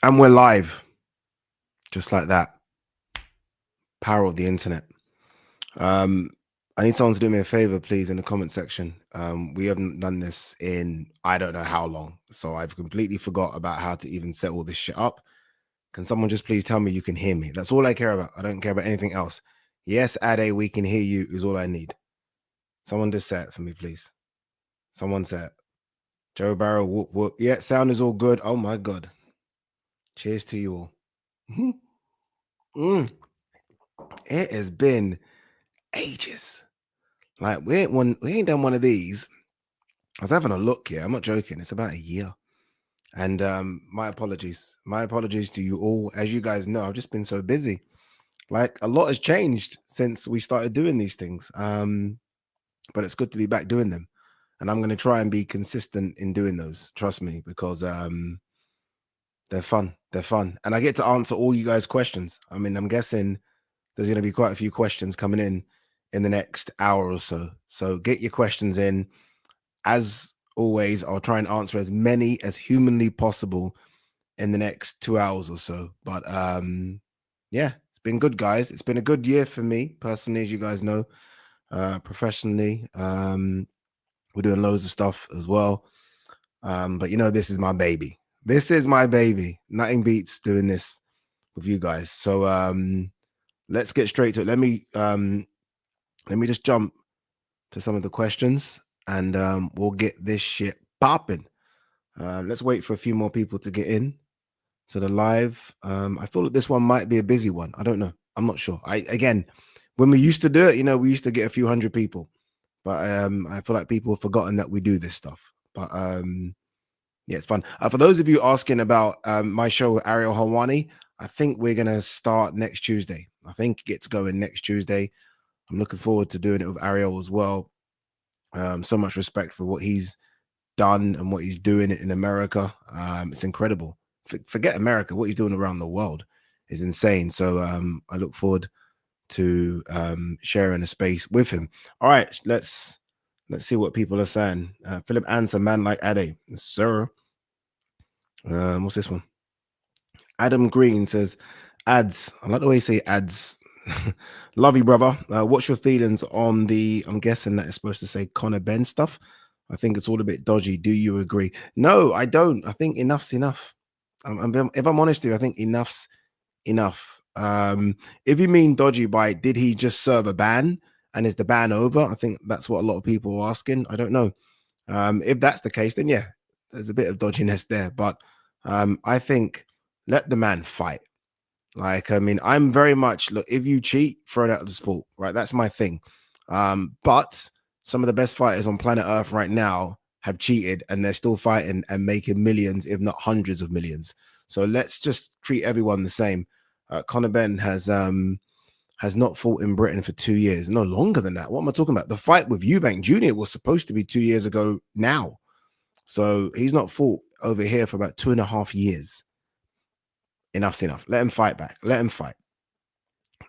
And we're live. Just like that. Power of the internet. I need someone to do me a favor, please, in the comment section. We haven't done this in I don't know how long. So I've completely forgot about how to even set all this shit up. Can someone just please tell me you can hear me? That's all I care about. I don't care about anything else. Yes, Ade, we can hear you is all I need. Someone just say it for me, please. Someone say it. Joe Barrow, whoop, whoop. Yeah, sound is all good. Oh my God. Cheers to you all. It has been ages. Like we ain't done one of these. I was having a look here. I'm not joking. It's about a year. And my apologies. My apologies to you all. As you guys know, I've just been so busy. Like a lot has changed since we started doing these things. But it's good to be back doing them. And I'm going to try and be consistent in doing those. Trust me, because they're fun. They're fun. And I get to answer all you guys' questions. I mean, I'm guessing there's going to be quite a few questions coming in the next hour or so. So get your questions in. As always, I'll try and answer as many as humanly possible in the next 2 hours or so. But yeah, it's been good, guys. It's been a good year for me personally, as you guys know. Professionally, we're doing loads of stuff as well. But you know, this is my baby. This is my baby. Nothing beats doing this with you guys. So let's get straight to it. Let me just jump to some of the questions and we'll get this shit popping. Let's wait for a few more people to get in to the live. I feel like this one might be a busy one. I don't know. I'm not sure. Again, when we used to do it, you know, we used to get a few hundred people, but I feel like people have forgotten that we do this stuff. But yeah, it's fun. For those of you asking about my show with Ariel Helwani, I think we're gonna start next Tuesday. I think it gets going next Tuesday. I'm looking forward to doing it with Ariel as well. So much respect for what he's done and what he's doing in America. It's incredible. Forget America, what he's doing around the world is insane. So I look forward to sharing a space with him. All right, let's see what people are saying. Philip Answer, man like Ade. Sir. What's this one? Adam Green says, ads. I like the way you say ads. Love you, brother. What's your feelings on the, I'm guessing that it's supposed to say Conor Benn stuff. I think it's all a bit dodgy. Do you agree? No, I don't. I think enough's enough. If I'm honest with you, I think enough's enough. If you mean dodgy by did he just serve a ban and is the ban over? I think that's what a lot of people are asking. I don't know. If that's the case, then yeah, there's a bit of dodginess there. But I think let the man fight. Like, I mean, I'm very much, look, if you cheat, throw it out of the sport, right? That's my thing. But some of the best fighters on planet Earth right now have cheated and they're still fighting and making millions, if not hundreds of millions. So let's just treat everyone the same. Conor Benn has not fought in Britain for 2 years, no longer than that. What am I talking about? The fight with Eubank Jr. was supposed to be 2 years ago now. So he's not fought over here for about 2.5 years. Enough's enough. Let him fight back. Let him fight.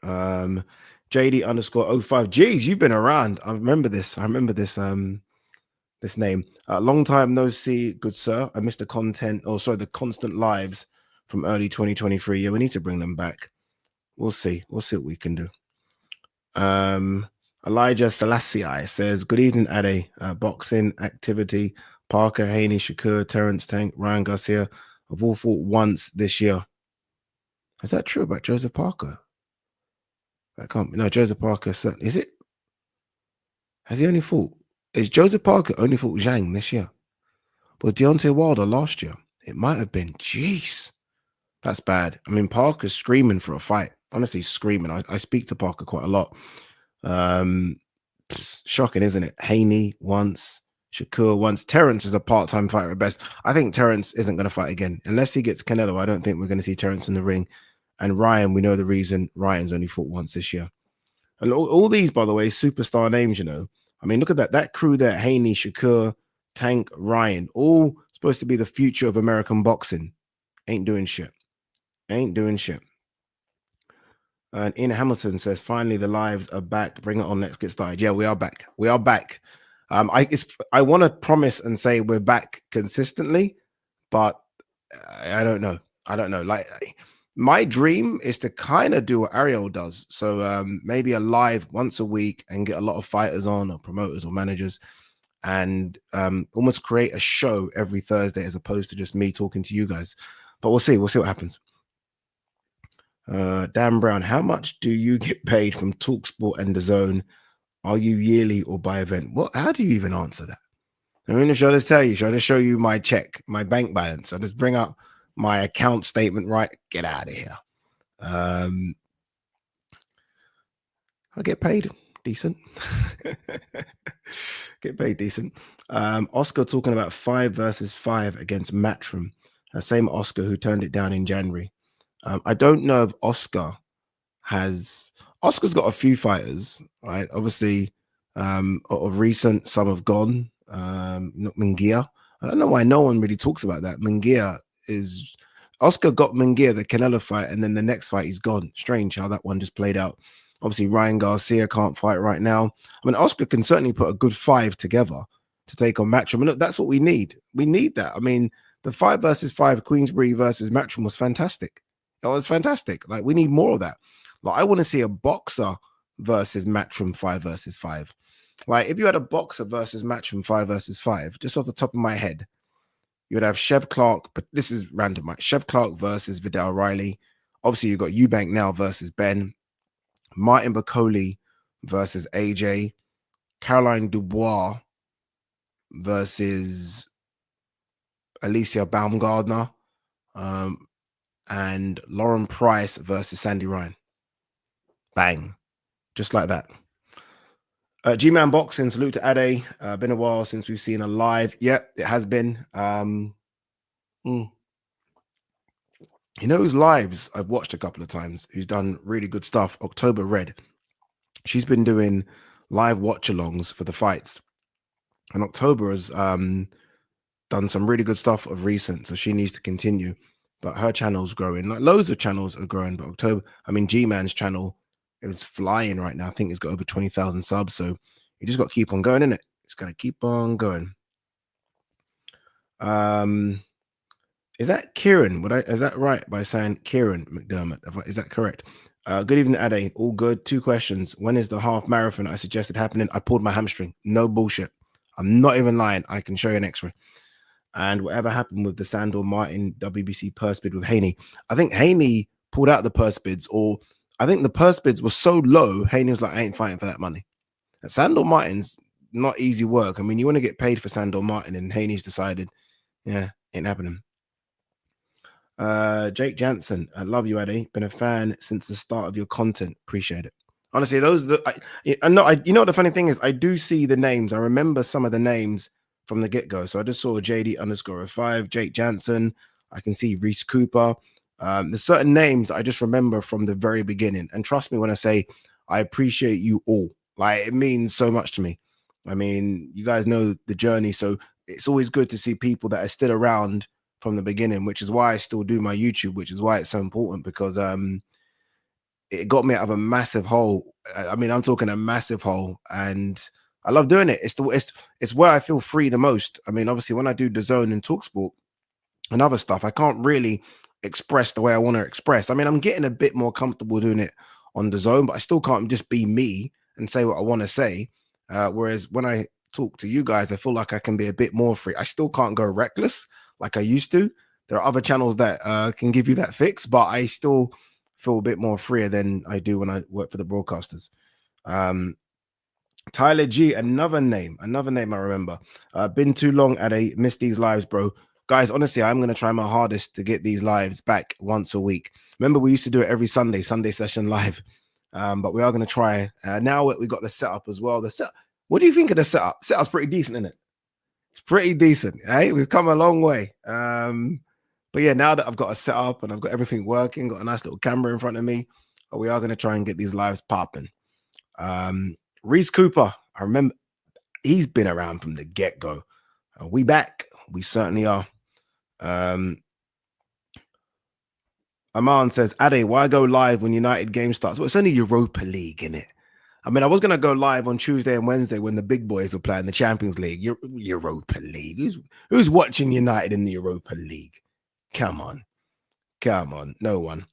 JD_05. Geez, you've been around. I remember this. This name. Long time no see, good sir. I missed the content. Oh, sorry, the constant lives from early 2023. Yeah, we need to bring them back. We'll see. We'll see what we can do. Elijah Selassie says, good evening, Ade. Boxing activity. Parker, Haney, Shakur, Terence, Tank, Ryan Garcia have all fought once this year. Is that true about Joseph Parker? I can't. No, Joseph Parker. Is it? Has he only fought? Is Joseph Parker only fought Zhang this year? But Deontay Wilder last year? It might have been. Jeez, that's bad. I mean, Parker's screaming for a fight. Honestly, screaming. I speak to Parker quite a lot. Shocking, isn't it? Haney once, Shakur once. Terence is a part-time fighter at best. I think Terence isn't going to fight again unless he gets Canelo. I don't think we're going to see Terence in the ring. And Ryan, we know the reason. Ryan's only fought once this year. And all these, by the way, superstar names, you know. I mean, look at that crew there. Haney, Shakur, Tank, Ryan, all supposed to be the future of American boxing. Ain't doing shit. Ain't doing shit. And Ian Hamilton says, finally, the lives are back. Bring it on. Let's get started. Yeah, we are back. We are back. I want to promise and say we're back consistently, but I don't know. I don't know. Like, my dream is to kind of do what Ariel does. So maybe a live once a week and get a lot of fighters on, or promoters or managers, and almost create a show every Thursday as opposed to just me talking to you guys. But we'll see. We'll see what happens. Dan Brown, how much do you get paid from TalkSport and DAZN? Are you yearly or by event? What? How do you even answer that? I mean, should I just tell you? Should I just show you my check, my bank balance? I just bring up my account statement, right? Get out of here. I get paid decent. Get paid decent. Oscar talking about 5 versus 5 against Matchroom. Same Oscar who turned it down in January. I don't know if Oscar's got a few fighters, right? Obviously, of recent, some have gone. Not Munguia. I don't know why no one really talks about that. Munguia is Oscar got Munguia the Canelo fight, and then the next fight he's gone. Strange how that one just played out. Obviously, Ryan Garcia can't fight right now. I mean, Oscar can certainly put a good 5 together to take on Matchroom. And look, that's what we need. We need that. I mean, the 5 versus 5 Queensbury versus Matchroom was fantastic. It was fantastic. Like, we need more of that. Like, I want to see a boxer versus Matchroom 5 versus 5. Like, if you had a boxer versus Matchroom 5 versus 5, just off the top of my head, you would have Chev Clark, but this is random, right? Chev Clark versus Viddal Riley. Obviously, you've got Eubank now versus Benn. Martin Bakole versus AJ. Caroline Dubois versus Alicia Baumgardner. And Lauren Price versus Sandy Ryan. Bang. Just like that. G-Man Boxing, salute to Ade. Been a while since we've seen a live. Yep, it has been. You know whose lives I've watched a couple of times, who's done really good stuff? October Red. She's been doing live watch-alongs for the fights. And October has done some really good stuff of recent, so she needs to continue. But her channel's growing. Like, loads of channels are growing, but G-Man's channel is flying right now. I think it's got over 20,000 subs, so you just got to keep on going, innit? It's got to keep on going. Is that Kieran? Is that right by saying Kieran McDermott? Is that correct? Good evening, Ade. All good. 2 questions. When is the half marathon I suggested happening? I pulled my hamstring. No bullshit. I'm not even lying. I can show you an X-ray. And whatever happened with the Sandor Martin WBC purse bid with Haney, I think Haney pulled out the purse bids, or I think the purse bids were so low, Haney was like, I ain't fighting for that money. And Sandor Martin's not easy work. I mean, you want to get paid for Sandor Martin, and Haney's decided, yeah, ain't happening. Jake Jansen, I love you, Ade. Been a fan since the start of your content. Appreciate it. Honestly, those are you know what the funny thing is? I do see the names. I remember some of the names from the get-go. So I just saw JD_05, Jake Jansen. I can see Reese Cooper. There's certain names I just remember from the very beginning. And trust me when I say I appreciate you all. Like, it means so much to me. I mean, you guys know the journey. So it's always good to see people that are still around from the beginning, which is why I still do my YouTube, which is why it's so important, because it got me out of a massive hole. I mean, I'm talking a massive hole, and I love doing it. It's where I feel free the most. I mean, obviously, when I do DAZN and TalkSport and other stuff, I can't really express the way I want to express. I mean, I'm getting a bit more comfortable doing it on DAZN, but I still can't just be me and say what I want to say. Whereas when I talk to you guys, I feel like I can be a bit more free. I still can't go reckless like I used to. There are other channels that can give you that fix, but I still feel a bit more freer than I do when I work for the broadcasters. Tyler G, another name I remember. Been too long, Ade. Missed these lives, bro. Guys, honestly, I'm going to try my hardest to get these lives back once a week. Remember, we used to do it every Sunday session live. But we are going to try. Now we got the setup as well. What do you think of the setup? Setup's pretty decent, isn't it? It's pretty decent. Hey, we've come a long way. But yeah, now that I've got a setup and I've got everything working, got a nice little camera in front of me, we are going to try and get these lives popping. Reese Cooper, I remember he's been around from the get-go. We back. We certainly are. Aman says, Ade, why go live when United game starts? Well, it's only Europa League, innit? I mean, I was going to go live on Tuesday and Wednesday when the big boys were playing the Champions League. Europa League. Who's watching United in the Europa League? Come on. Come on, no one.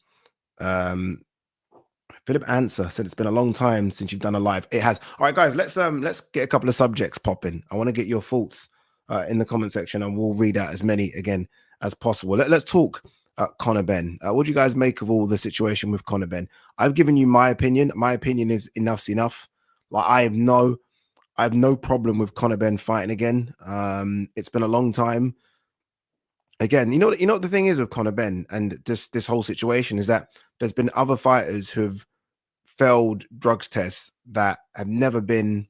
Philip Answer said it's been a long time since you've done a live. It has. All right, guys, let's get a couple of subjects popping. I want to get your thoughts in the comment section, and we'll read out as many again as possible. Let's talk Conor Benn. What do you guys make of all the situation with Conor Benn? I've given you my opinion. My opinion is enough's enough. Like I have no problem with Conor Benn fighting again. It's been a long time. Again, you know what the thing is with Conor Benn and this whole situation is that there's been other fighters who've failed drugs tests that have never been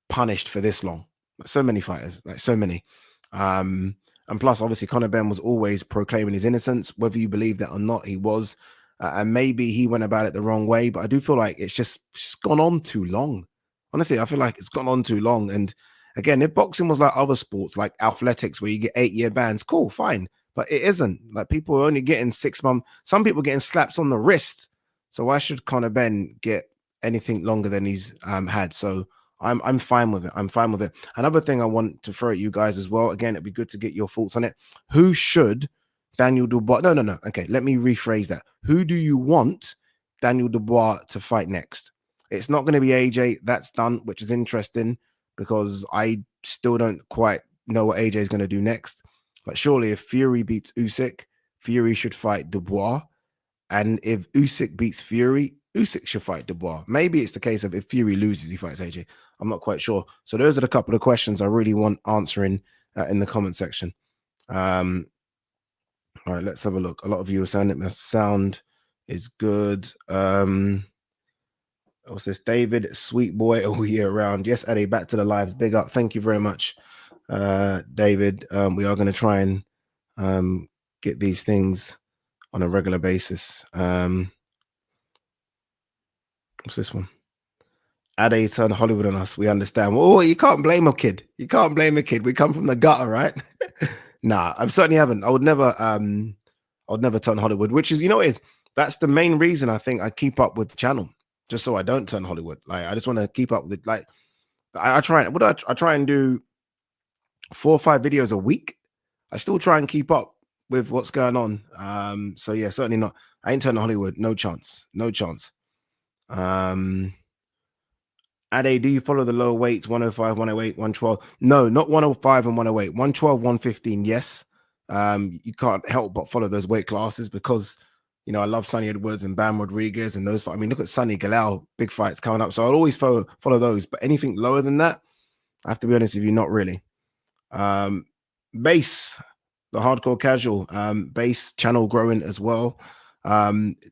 punished for this long. So many fighters, like so many. And plus, obviously, Conor Benn was always proclaiming his innocence, whether you believe that or not, he was. And maybe he went about it the wrong way, but I do feel like it's just gone on too long. Honestly, I feel like it's gone on too long. And again, if boxing was like other sports, like athletics, where you get 8-year bans, cool, fine. But it isn't. Like people are only getting 6 months. Some people getting slaps on the wrist. So why should Conor Benn get anything longer than he's had? So I'm fine with it. I'm fine with it. Another thing I want to throw at you guys as well. Again, it'd be good to get your thoughts on it. Who should Daniel Dubois? No. Okay, let me rephrase that. Who do you want Daniel Dubois to fight next? It's not going to be AJ. That's done, which is interesting because I still don't quite know what AJ is going to do next. But surely if Fury beats Usyk, Fury should fight Dubois. And if Usyk beats Fury, Usyk should fight Dubois. Maybe it's the case of if Fury loses, he fights AJ. I'm not quite sure. So those are the couple of questions I really want answering in the comment section. All right, let's have a look. A lot of you are saying that my sound is good. What's this? David, sweet boy all year round. Yes, Eddie, back to the lives. Big up. Thank you very much, David. We are going to try and get these things on a regular basis. What's this one? Ade turned Hollywood on us. We understand. Oh, you can't blame a kid. You can't blame a kid. We come from the gutter, right? Nah, I certainly haven't. I would never turn Hollywood, which is, that's the main reason I think I keep up with the channel, just so I don't turn Hollywood. Like, I just want to keep up with it. Like, I try and do 4 or 5 videos a week. I still try and keep up with what's going on. So yeah, certainly not. I ain't turning Hollywood. No chance. No chance. Ade, do you follow the lower weights? 105, 108, 112? No, not 105 and 108. 112, 115, yes. You can't help but follow those weight classes because, I love Sonny Edwards and Bam Rodriguez and those. I mean, look at Sonny Galal, big fights coming up. So I'll always follow those. But anything lower than that, I have to be honest with you, not really. Base, the hardcore casual, Base channel growing as well.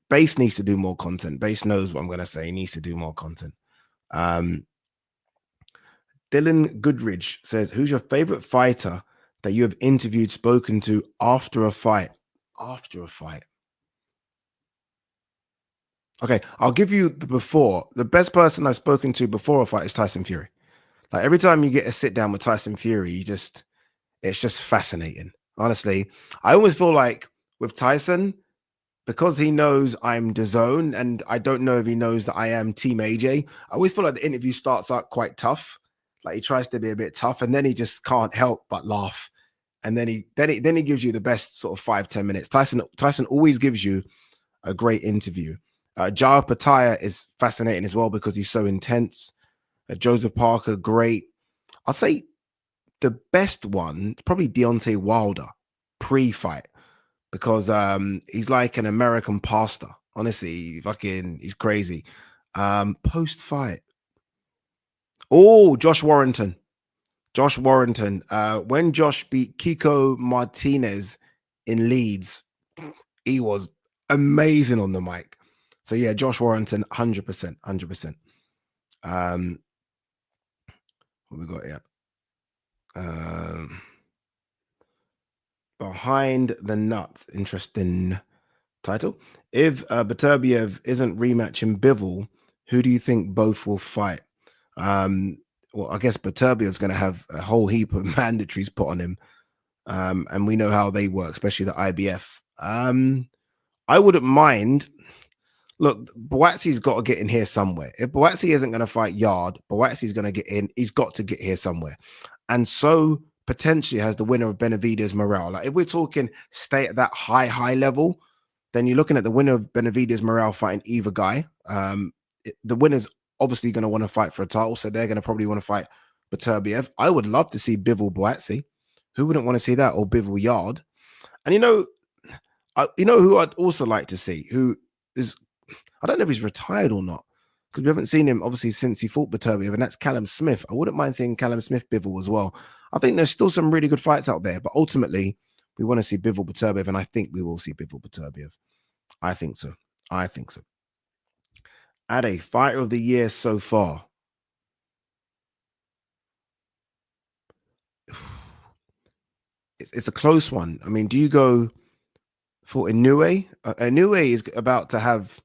Base needs to do more content. Base knows what I'm going to say. He needs to do more content. Dylan Goodridge says, who's your favorite fighter that you have interviewed, spoken to after a fight? After a fight. Okay, I'll give you the before. The best person I've spoken to before a fight is Tyson Fury. Like every time you get a sit down with Tyson Fury, it's just fascinating. Honestly, I always feel like with Tyson, because he knows I'm DAZN, and I don't know if he knows that I am Team AJ, I always feel like the interview starts out quite tough. Like he tries to be a bit tough, and then he just can't help but laugh. And then he gives you the best sort of 5-10 minutes. Tyson always gives you a great interview. Jao Pataya is fascinating as well because he's so intense. Joseph Parker, great. I'll say the best one, probably Deontay Wilder, pre-fight. Because he's like an American pastor. Honestly, he's crazy. Post-fight. Oh, Josh Warrington. When Josh beat Kiko Martinez in Leeds, he was amazing on the mic. So yeah, Josh Warrington, 100%. What we got here? Behind the Nuts, interesting title. If Beterbiev isn't rematching Bivol, who do you think both will fight? Well, I guess Beterbiev's going to have a whole heap of mandatories put on him, and we know how they work, especially the IBF. I wouldn't mind. Look, Boatsi's got to get in here somewhere. If Boatsi isn't going to fight Yard, Boatsi's going to get in. He's got to get here somewhere, and so potentially has the winner of Benavidez Morrell. Like if we're talking stay at that high level, Then you're looking at the winner of Benavidez Morrell fighting either guy. The winner's obviously going to want to fight for a title, so they're going to probably want to fight Beterbiev. I would love to see Bivol Boatsi. Who wouldn't want to see that? Or Bivol Yard. And you know who I'd also like to see, who is, I don't know if he's retired or not, because we haven't seen him obviously since he fought Beterbiev, and that's Callum Smith. I wouldn't mind seeing Callum Smith Bivol as well. I think there's still some really good fights out there, but ultimately we want to see Bivol Beterbiev, and I think we will see Bivol Beterbiev. I think so. I think so. At a fighter of the year so far. It's a close one. I mean, do you go for Inoue? Inoue is about to have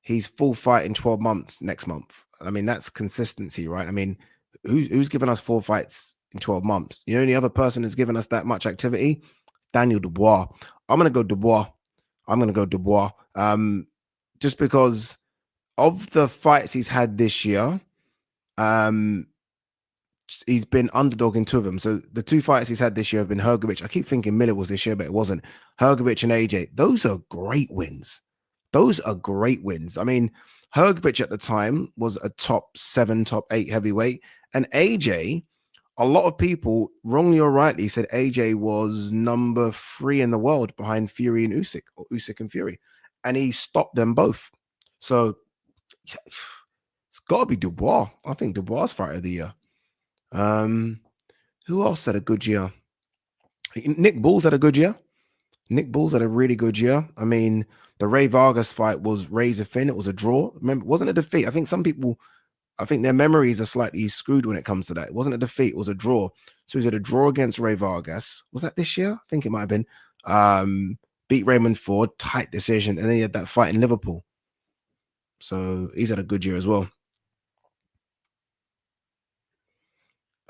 his full fight in 12 months next month. I mean, that's consistency, right? I mean, who's given us 4 fights in 12 months? The only other person who's given us that much activity, Daniel Dubois. I'm going to go Dubois. Just because of the fights he's had this year, he's been underdog in 2 of them. So the 2 fights he's had this year have been Hrgovic. I keep thinking Miller was this year, but it wasn't. Hrgovic and AJ. Those are great wins. I mean, Hrgovic at the time was a top 7, top 8 heavyweight. And AJ, a lot of people, wrongly or rightly, said AJ was number 3 in the world behind Fury and Usyk, or Usyk and Fury. And he stopped them both. So it's got to be Dubois. I think Dubois fighter of the year. Who else had a good year? Nick Bulls had a good year. Nick Bulls had a really good year. I mean, the Ray Vargas fight was razor thin. It was a draw. Remember, it wasn't a defeat. I think some people, their memories are slightly screwed when it comes to that. It wasn't a defeat. It was a draw. So he had a draw against Ray Vargas. Was that this year? I think it might have been. Beat Raymond Ford, tight decision. And then he had that fight in Liverpool. So he's had a good year as well.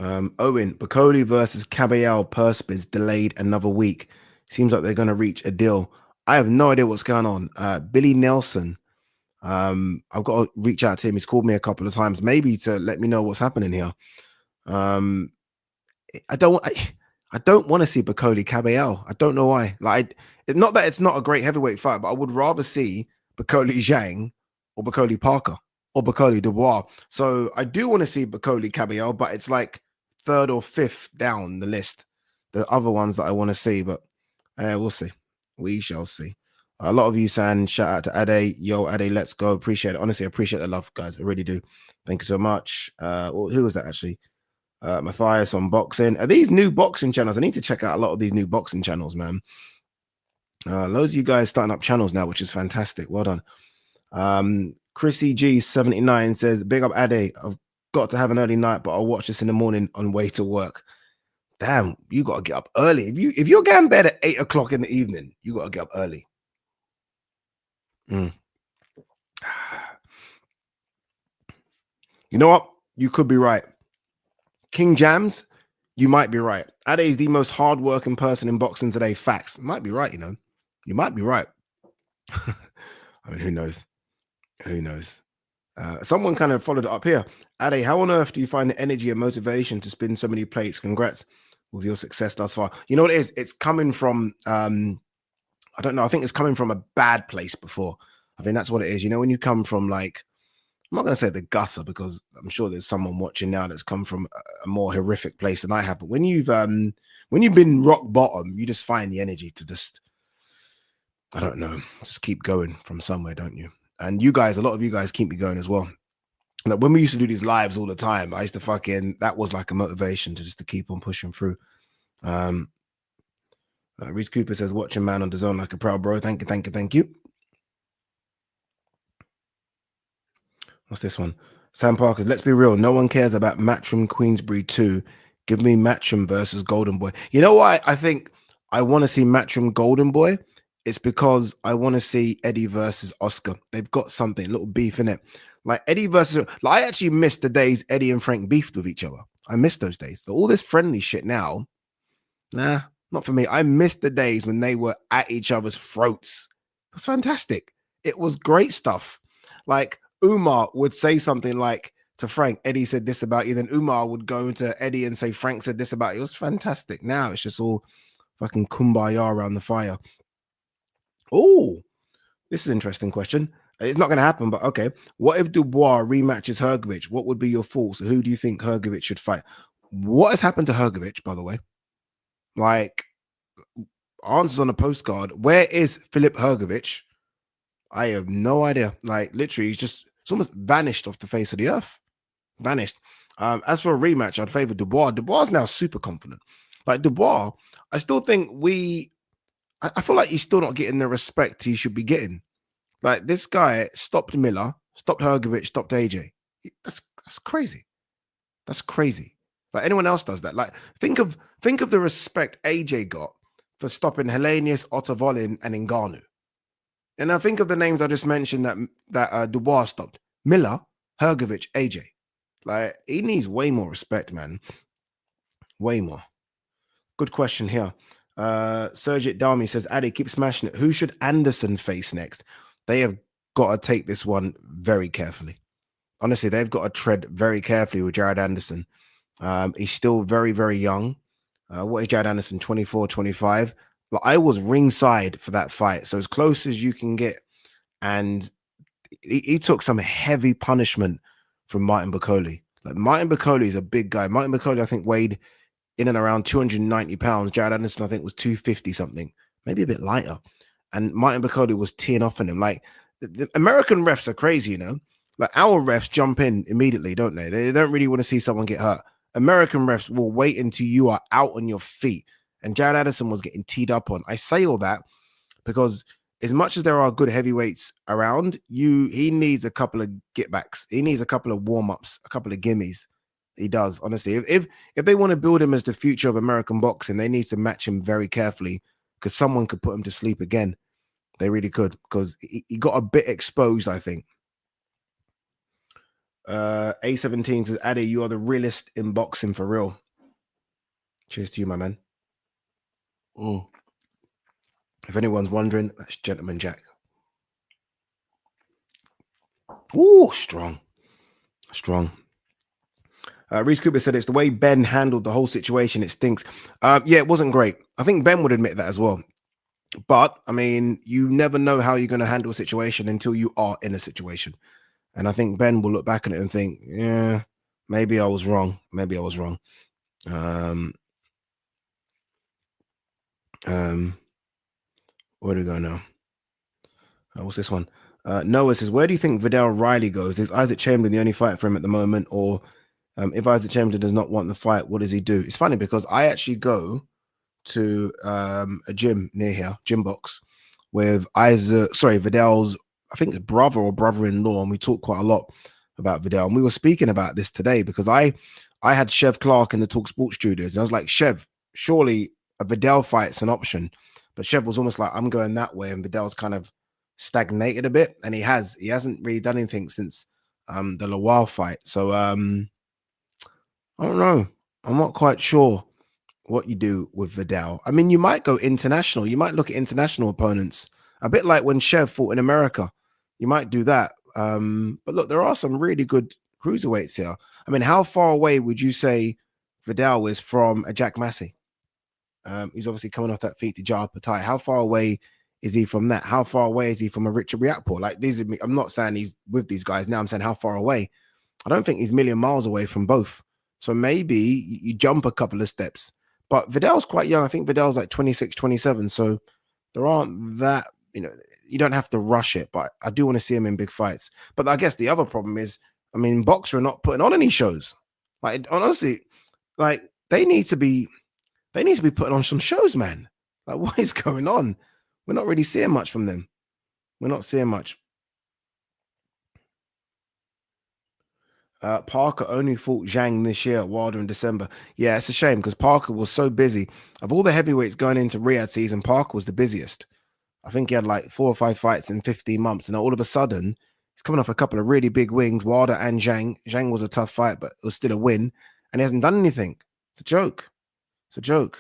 Owen, Bakole versus Caballero Perspis delayed another week. Seems like they're going to reach a deal. I have no idea what's going on. Billy Nelson, I've got to reach out to him. He's called me a couple of times, maybe to let me know what's happening here. I don't want to see Bakole Caballero. I don't know why. Like, not that it's not a great heavyweight fight, but I would rather see Bakole Zhang or Bakole Parker or Bakole Dubois. So I do want to see Bakole Caballero, but it's like 3rd or 5th down the list. The other ones that I want to see, but we'll see. We shall see. A lot of you saying shout out to Ade. Yo, Ade, let's go. Appreciate it. Honestly, I appreciate the love, guys. I really do. Thank you so much. Who was that actually? Matthias on boxing. Are these new boxing channels? I need to check out a lot of these new boxing channels, man. Loads of you guys starting up channels now, which is fantastic. Well done. Chrissy G79 says, big up Ade. I've got to have an early night, but I'll watch this in the morning on way to work. Damn, you got to get up early. If you're getting bed at 8 o'clock in the evening, you got to get up early. You know what? You could be right. King Jams, you might be right. Ade is the most hardworking person in boxing today. Facts. Might be right, you know. You might be right. I mean, who knows? Who knows? Someone kind of followed it up here. Ade, how on earth do you find the energy and motivation to spin so many plates? Congrats with your success thus far. You know what it is? It's coming from, I don't know. I think it's coming from a bad place before. I think that's what it is. You know, when you come from like, I'm not going to say the gutter because I'm sure there's someone watching now that's come from a more horrific place than I have. But when you've been rock bottom, you just find the energy to just, I don't know, just keep going from somewhere, don't you? And you guys, a lot of you guys keep me going as well. Like when we used to do these lives all the time, I used to that was like a motivation to keep on pushing through. Reese Cooper says, watching man on DAZN like a proud bro. Thank you. What's this one? Sam Parker, let's be real. No one cares about Matchroom Queensbury 2. Give me Matchroom versus Golden Boy. You know why I think I want to see Matchroom Golden Boy? It's because I want to see Eddie versus Oscar. They've got something, a little beef in it. Like Eddie versus, like I actually miss the days Eddie and Frank beefed with each other. I miss those days. All this friendly shit now, nah, not for me. I miss the days when they were at each other's throats. It was fantastic. It was great stuff. Like Umar would say something like to Frank, Eddie said this about you. Then Umar would go into Eddie and say, Frank said this about you. It was fantastic. Now it's just all fucking kumbaya around the fire. Oh, This is an interesting question. It's not going to happen, but okay. What if Dubois rematches Hrgovic? What would be your thoughts? Who do you think Hrgovic should fight? What has happened to Hrgovic, by the way? Like, answers on a postcard. Where is Filip Hrgovic? I have no idea. Like, literally, it's almost vanished off the face of the earth. Vanished. As for a rematch, I'd favor Dubois. Dubois is now super confident. Like, Dubois, I still think I feel like he's still not getting the respect he should be getting. Like, this guy stopped Miller, stopped Hrgovic, stopped AJ. That's crazy. That's crazy. Like, anyone else does that. Like, think of the respect AJ got for stopping Helenius, Otovolin, and Ngannou. And now think of the names I just mentioned that Dubois stopped. Miller, Hrgovic, AJ. Like, he needs way more respect, man. Way more. Good question here. Sergit Dami says, Addy, keep smashing it. Who should Anderson face next? They have got to take this one very carefully. Honestly, they've got to tread very carefully with Jared Anderson. He's still very, very young. What is Jared Anderson? 24, 25. Like, I was ringside for that fight, so as close as you can get. And he took some heavy punishment from Martin Bakole. Like, Martin Bakole is a big guy. Martin Bakole, I think, weighed in and around 290 pounds. Jared Anderson, I think, was 250 something, maybe a bit lighter. And Martin Bakole was teeing off on him. Like, the American refs are crazy, you know? Like, our refs jump in immediately, don't they? They don't really want to see someone get hurt. American refs will wait until you are out on your feet. And Jared Anderson was getting teed up on. I say all that because as much as there are good heavyweights around, he needs a couple of get-backs. He needs a couple of warm-ups, a couple of gimmies. He does, honestly. If they want to build him as the future of American boxing, they need to match him very carefully because someone could put him to sleep again. They really could, because he got a bit exposed, I think. A17 says, Addy, you are the realest in boxing for real. Cheers to you, my man. If anyone's wondering, that's Gentleman Jack. Ooh, strong. Reese Cooper said it's the way Benn handled the whole situation. It stinks. Yeah, it wasn't great. I think Benn would admit that as well. But, I mean, you never know how you're going to handle a situation until you are in a situation. And I think Benn will look back at it and think, yeah, maybe I was wrong. Where do we go now? What's this one? Noah says, where do you think Viddal Riley goes? Is Isaac Chamberlain the only fight for him at the moment? Or if Isaac Chamberlain does not want the fight, what does he do? It's funny because I actually go to a gym near here, Gym Box, with Viddal's, I think it's brother or brother-in-law, and we talk quite a lot about Viddal. And we were speaking about this today because I had Chev Clark in the Talk Sports studios, and I was like, Chev, surely a Viddal fight's an option. But Chev was almost like, I'm going that way, and Viddal's kind of stagnated a bit, and he hasn't really done anything since the Lawal fight. So I don't know. I'm not quite sure what you do with Viddal. I mean, you might go international. You might look at international opponents, a bit like when Chev fought in America. You might do that. But look, there are some really good cruiserweights here. I mean, how far away would you say Viddal is from a Jack Massey? He's obviously coming off that feat to Jar Patai. How far away is he from that? How far away is he from a Richard Riakporhe? Like, these are me. I'm not saying he's with these guys now. I'm saying how far away. I don't think he's a million miles away from both. So maybe you jump a couple of steps. But Viddal's quite young. I think Viddal's like 26, 27. So there aren't that, you don't have to rush it. But I do want to see him in big fights. But I guess the other problem is, I mean, Boxer are not putting on any shows. Like, honestly, like they need to be putting on some shows, man. Like, what is going on? We're not really seeing much from them. We're not seeing much. Parker only fought Zhang this year at Wilder in December. Yeah, it's a shame because Parker was so busy. Of all the heavyweights going into RIYADH season, Parker was the busiest. I think he had like 4 or 5 fights in 15 months. And all of a sudden, he's coming off a couple of really big wins, Wilder and Zhang. Zhang was a tough fight, but it was still a win. And he hasn't done anything. It's a joke. It's a joke.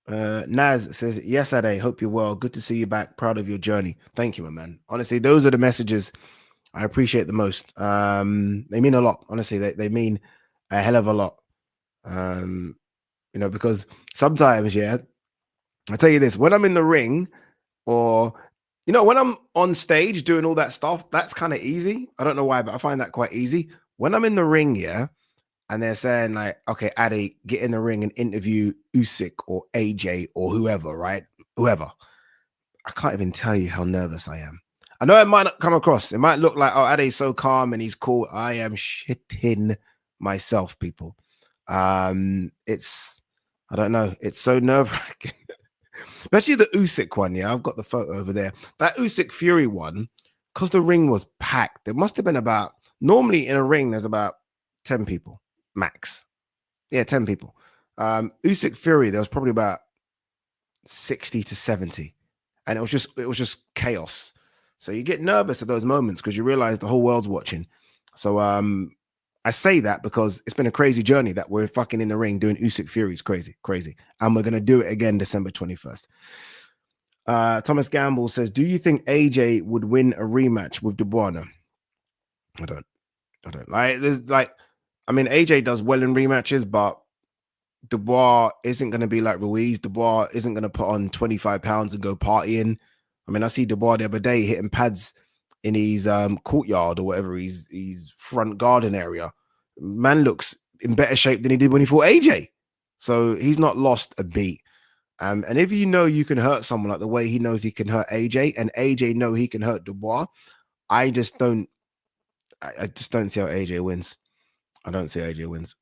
Naz says, yes, Ade, hope you're well. Good to see you back. Proud of your journey. Thank you, my man. Honestly, those are the messages I appreciate the most. They mean a lot. Honestly, they mean a hell of a lot. Because sometimes, yeah, I tell you this, when I'm in the ring Or, you know, when I'm on stage doing all that stuff, that's kind of easy. I don't know why, but I find that quite easy. When I'm in the ring, yeah, and they're saying like, okay, Addy, get in the ring and interview Usyk or AJ or whoever, right? Whoever. I can't even tell you how nervous I am. I know it might not come across. It might look like, oh, Addy's so calm and he's cool. I am shitting myself, people. It's, I don't know. It's so nerve-wracking. Especially the Usyk one, yeah. I've got the photo over there. That Usyk Fury one, because the ring was packed, there must have been about, normally in a ring, there's about 10 people, max. Yeah, 10 people. Usyk Fury, there was probably about 60 to 70. And it was just chaos. So you get nervous at those moments because you realize the whole world's watching. So I say that because it's been a crazy journey that we're fucking in the ring doing Usyk Furies. Crazy, crazy. And we're going to do it again December 21st. Thomas Gamble says, do you think AJ would win a rematch with Dubois? No, I don't. Like, there's like, I mean, AJ does well in rematches, but Dubois isn't going to be like Ruiz. Dubois isn't going to put on 25 pounds and go partying. I mean, I see Dubois the other day hitting pads in his courtyard or whatever, his front garden area. Man looks in better shape than he did when he fought AJ. So he's not lost a beat. And if you know you can hurt someone like the way he knows he can hurt AJ, and AJ know he can hurt Dubois, I just don't see how AJ wins. I don't see AJ wins.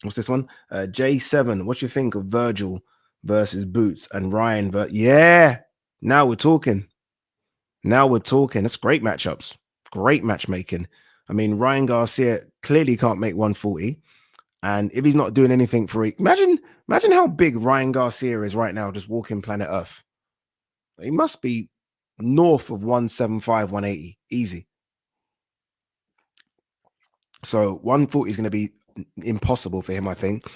What's this one? J7. What you think of Virgil versus Boots and Ryan? But yeah, now we're talking. Now we're talking. That's great matchups. Great matchmaking. I mean, Ryan Garcia clearly can't make 140. And if he's not doing anything for it, imagine how big Ryan Garcia is right now, just walking planet Earth. He must be north of 175, 180. Easy. So 140 is going to be impossible for him, I think.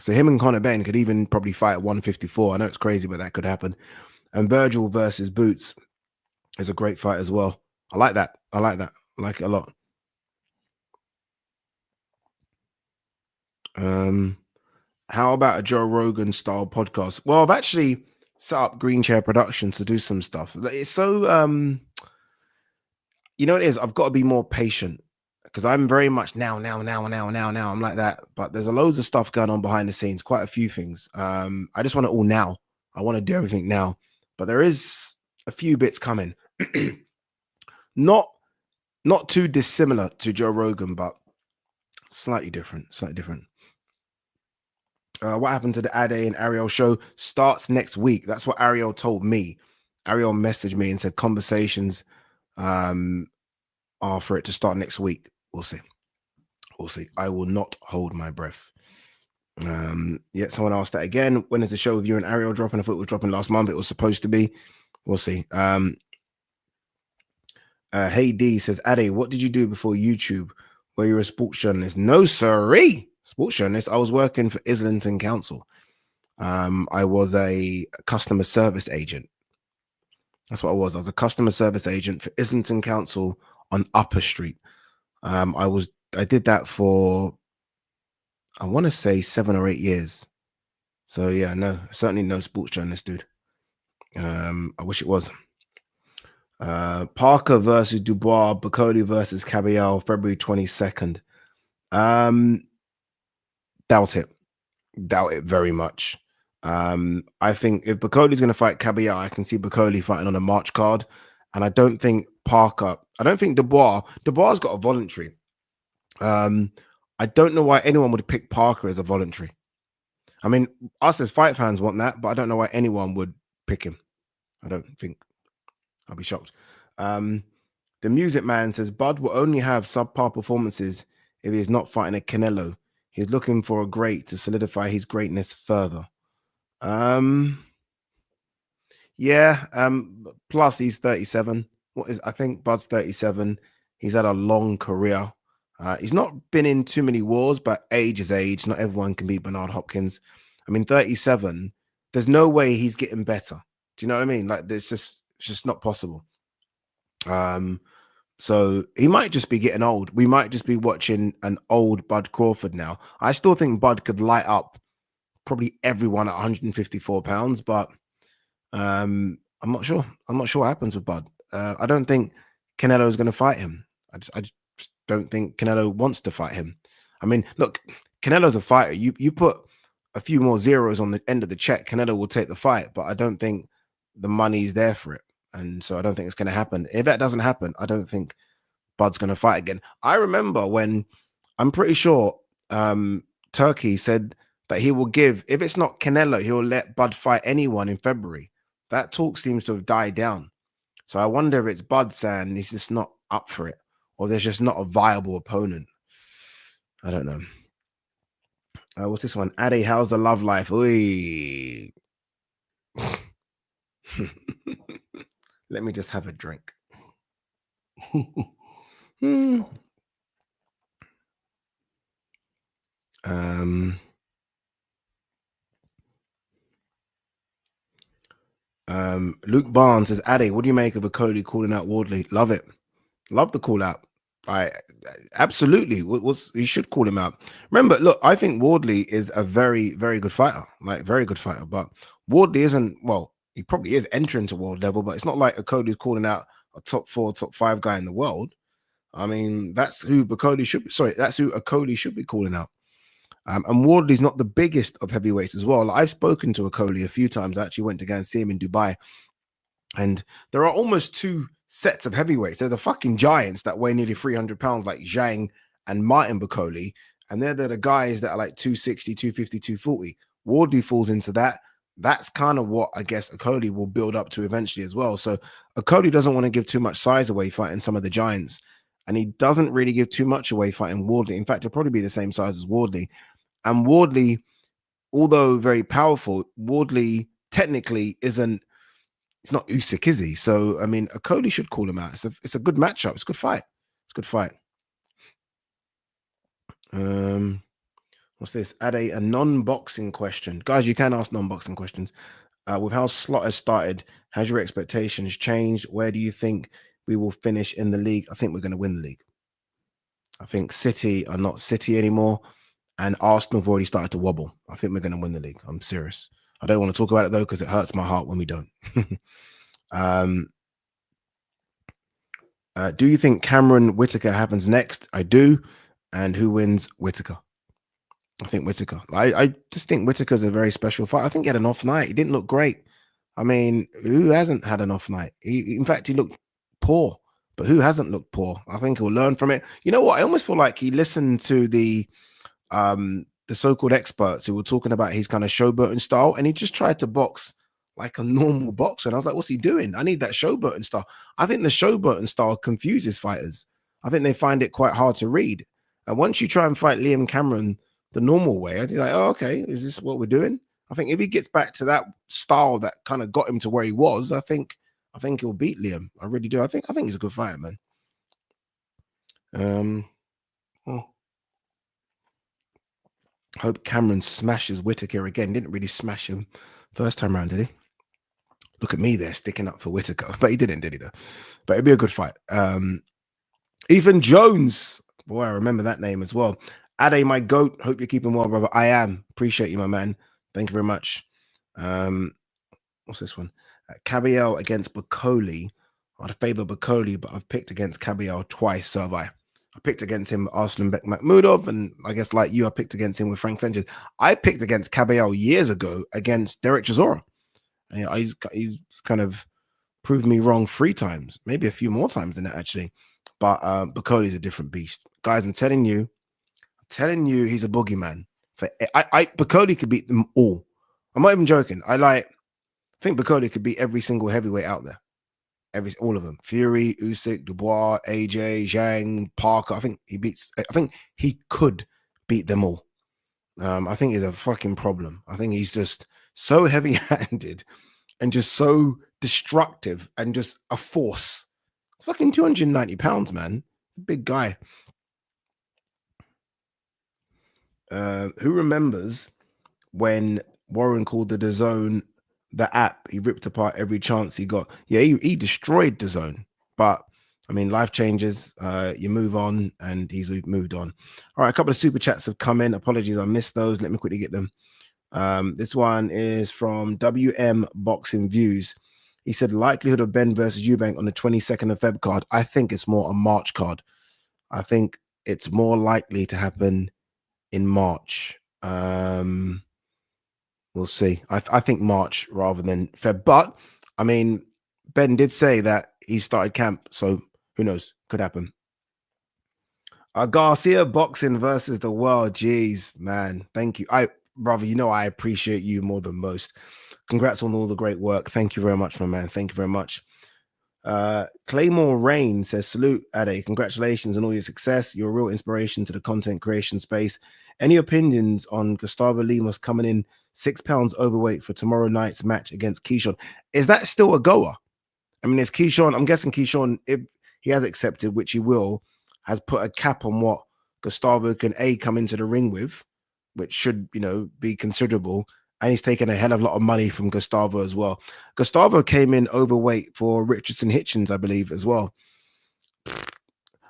So him and Conor Benn could even probably fight at 154. I know it's crazy, but that could happen. And Virgil versus Boots is a great fight as well. I like that. I like that. I like it a lot. How about a Joe Rogan style podcast? Well, I've actually set up Green Chair Productions to do some stuff. It's so you know what it is? I've got to be more patient because I'm very much now. I'm like that. But there's a loads of stuff going on behind the scenes, quite a few things. I just want it all now. I want to do everything now. But there is a few bits coming. Not too dissimilar to Joe Rogan, but slightly different. What happened to the Ade and Ariel show starts next week. That's what Ariel told me. Ariel messaged me and said conversations are for it to start next week. We'll see. I will not hold my breath. Yet someone asked that again. When is the show with you and Ariel dropping? I thought it was dropping last month. It was supposed to be. We'll see. Hey D says, Ade, what did you do before YouTube? Were you a sports journalist? No, sirree. Sports journalist. I was working for Islington Council. I was a customer service agent. That's what I was. I was a customer service agent for Islington Council on Upper Street. I did that for, I want to say 7 or 8 years. So yeah, no, certainly no sports journalist, dude. I wish it was. Parker versus Dubois, Bakole versus Caballero, February 22nd. Doubt it very much. I think if Bakole's going to fight Caballero, I can see Bakole fighting on a March card. And I don't think Dubois got a voluntary. I don't know why anyone would pick Parker as a voluntary. I mean, us as fight fans want that, but I don't know why anyone would pick him. I don't think. I'll be shocked. The Music Man says Bud will only have subpar performances if he is not fighting a Canelo. He's looking for a great to solidify his greatness further. Yeah. Plus he's 37. I think Bud's 37. He's had a long career. He's not been in too many wars, but age is age. Not everyone can beat Bernard Hopkins. I mean, 37. There's no way he's getting better. Do you know what I mean? Like, it's just not possible. So he might just be getting old. We might just be watching an old Bud Crawford now. I still think Bud could light up probably everyone at 154 pounds, but I'm not sure. I'm not sure what happens with Bud. I don't think Canelo is going to fight him. I just don't think Canelo wants to fight him. I mean, look, Canelo's a fighter. You put a few more zeros on the end of the check, Canelo will take the fight, but I don't think the money's there for it. And so I don't think it's going to happen. If that doesn't happen, I don't think Bud's going to fight again. I remember when, I'm pretty sure Turkey said that he will give, if it's not Canelo, he'll let Bud fight anyone in February. That talk seems to have died down. So I wonder if it's Bud saying he's just not up for it, or there's just not a viable opponent. I don't know. What's this one? Ade, how's the love life? Oy. Let me just have a drink. Luke Barnes says, Ade, what do you make of Okolie calling out Wardley? Love it. Love the call out. I absolutely you should call him out. Remember, look, I think Wardley is a very, very good fighter, like very good fighter. But Wardley isn't, well, he probably is entering to world level, but it's not like Okolie's calling out a top 4, top 5 guy in the world. I mean, that's who Bakole should be. Sorry, that's who Okolie should be calling out. And Wardley's not the biggest of heavyweights as well. Like, I've spoken to Okolie a few times. I actually went to go and see him in Dubai. And there are almost 2 sets of heavyweights. They're the fucking giants that weigh nearly 300 pounds, like Zhang and Martin Bakole. And they're the guys that are like 260, 250, 240. Wardley falls into that. That's kind of what I guess Okolie will build up to eventually as well. So Okolie doesn't want to give too much size away fighting some of the giants. And he doesn't really give too much away fighting Wardley. In fact, he'll probably be the same size as Wardley. And Wardley, although very powerful, Wardley technically isn't, it's not Usyk, is he? So, I mean, Okolie should call him out. It's a good matchup. It's a good fight. It's a good fight. What's this? Add a non-boxing question. Guys, you can ask non-boxing questions. With how Slot has started, has your expectations changed? Where do you think we will finish in the league? I think we're going to win the league. I think City are not City anymore. And Arsenal have already started to wobble. I think we're going to win the league. I'm serious. I don't want to talk about it, though, because it hurts my heart when we don't. Do you think Cameron Whittaker happens next? I do. And who wins? Whittaker. I think Whittaker. I just think Whittaker's a very special fight. I think he had an off night. He didn't look great. I mean, who hasn't had an off night? In fact, he looked poor. But who hasn't looked poor? I think he'll learn from it. You know what? I almost feel like he listened to the so-called experts who were talking about his kind of showboating style, and he just tried to box like a normal boxer. And I was like, what's he doing? I need that showboating style. I think the showboating style confuses fighters. I think they find it quite hard to read. And once you try and fight Liam Cameron the normal way, I'd be like, oh, okay, is this what we're doing? I think if he gets back to that style that kind of got him to where he was, I think he'll beat Liam. I really do. I think he's a good fighter, man. Hope Cameron smashes Whittaker again. Didn't really smash him first time around, did he? Look at me there sticking up for Whittaker, but he didn't, did he? Though. But it'd be a good fight. Ethan Jones, boy, I remember that name as well. Ade, my goat. Hope you're keeping well, brother. I am. Appreciate you, my man. Thank you very much. What's this one? Cabiel against Bakole. I'd favor Bakole, but I've picked against Cabiel twice, so have I. I picked against him with Arslan Makhmudov, and I guess like you, I picked against him with Frank Sanchez. I picked against Cabiel years ago against Derek Chisora. And he's kind of proved me wrong 3 times, maybe a few more times than that, actually. But Bakole is a different beast. Guys, I'm telling you, he's a boogeyman. Bakole could beat them all. I'm not even joking. I think Bakole could beat every single heavyweight out there. All of them. Fury, Usyk, Dubois, AJ, Zhang, Parker. I think he could beat them all. I think he's a fucking problem. I think he's just so heavy-handed and just so destructive and just a force. It's fucking 290 pounds, man. It's a big guy. Who remembers when Warren called the DAZN the app? He ripped apart every chance he got. Yeah, he destroyed DAZN. But I mean, life changes. You move on, and he's moved on. All right, a couple of super chats have come in. Apologies, I missed those. Let me quickly get them. This one is from WM Boxing Views. He said likelihood of Benn versus Eubank on the 22nd of Feb card. I think it's more a March card. I think it's more likely to happen in March. We'll see. I think March rather than Feb. But I mean, Benn did say that he started camp, so who knows? Could happen. Garcia boxing versus the world. Jeez, man. Thank you. Brother, you know I appreciate you more than most. Congrats on all the great work. Thank you very much, my man. Thank you very much. Claymore Rain says, salute, Ade. Congratulations on all your success. You're a real inspiration to the content creation space. Any opinions on Gustavo Lemos coming in 6 pounds overweight for tomorrow night's match against Keyshawn? Is that still a goer? I mean, it's Keyshawn. I'm guessing Keyshawn, if he has accepted, which he will, has put a cap on what Gustavo can come into the ring with, which should, be considerable. And he's taken a hell of a lot of money from Gustavo as well. Gustavo came in overweight for Richardson Hitchens, I believe, as well.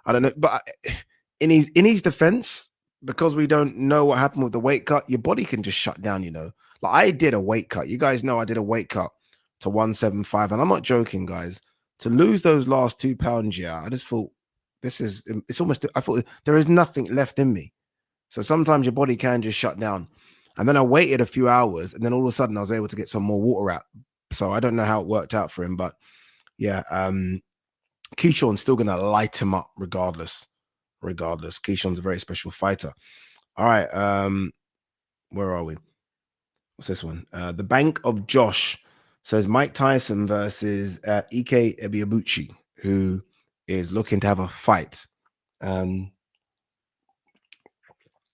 I don't know, but in his defense, because we don't know what happened with the weight cut, your body can just shut down, Like I did a weight cut. You guys know I did a weight cut to 175, and I'm not joking, guys. To lose those last 2 pounds, I just thought it's almost, I thought there is nothing left in me. So sometimes your body can just shut down. And then I waited a few hours, and then all of a sudden I was able to get some more water out. So I don't know how it worked out for him, but yeah, Keyshawn's still gonna light him up regardless. Keyshawn's a very special fighter. All right, where are we? What's this one? The Bank of Josh says Mike Tyson versus Ike Ebiabuchi, who is looking to have a fight.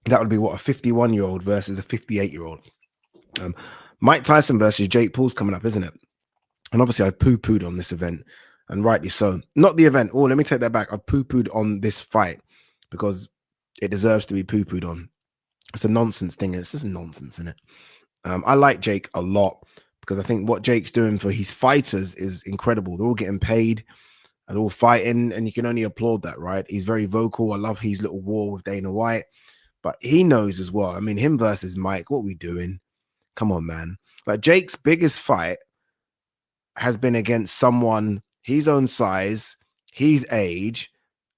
That would be what, a 51-year-old versus a 58-year-old. Mike Tyson versus Jake Paul's coming up, isn't it? And obviously I poo-pooed on this event, and rightly so. Not the event. Oh, let me take that back. I poo-pooed on this fight because it deserves to be poo-pooed on. It's a nonsense thing. It's just nonsense, isn't it? I like Jake a lot because I think what Jake's doing for his fighters is incredible. They're all getting paid and all fighting, and you can only applaud that, right? He's very vocal. I love his little war with Dana White. But he knows as well. I mean, him versus Mike, what are we doing? Come on, man. Like Jake's biggest fight has been against someone his own size, his age,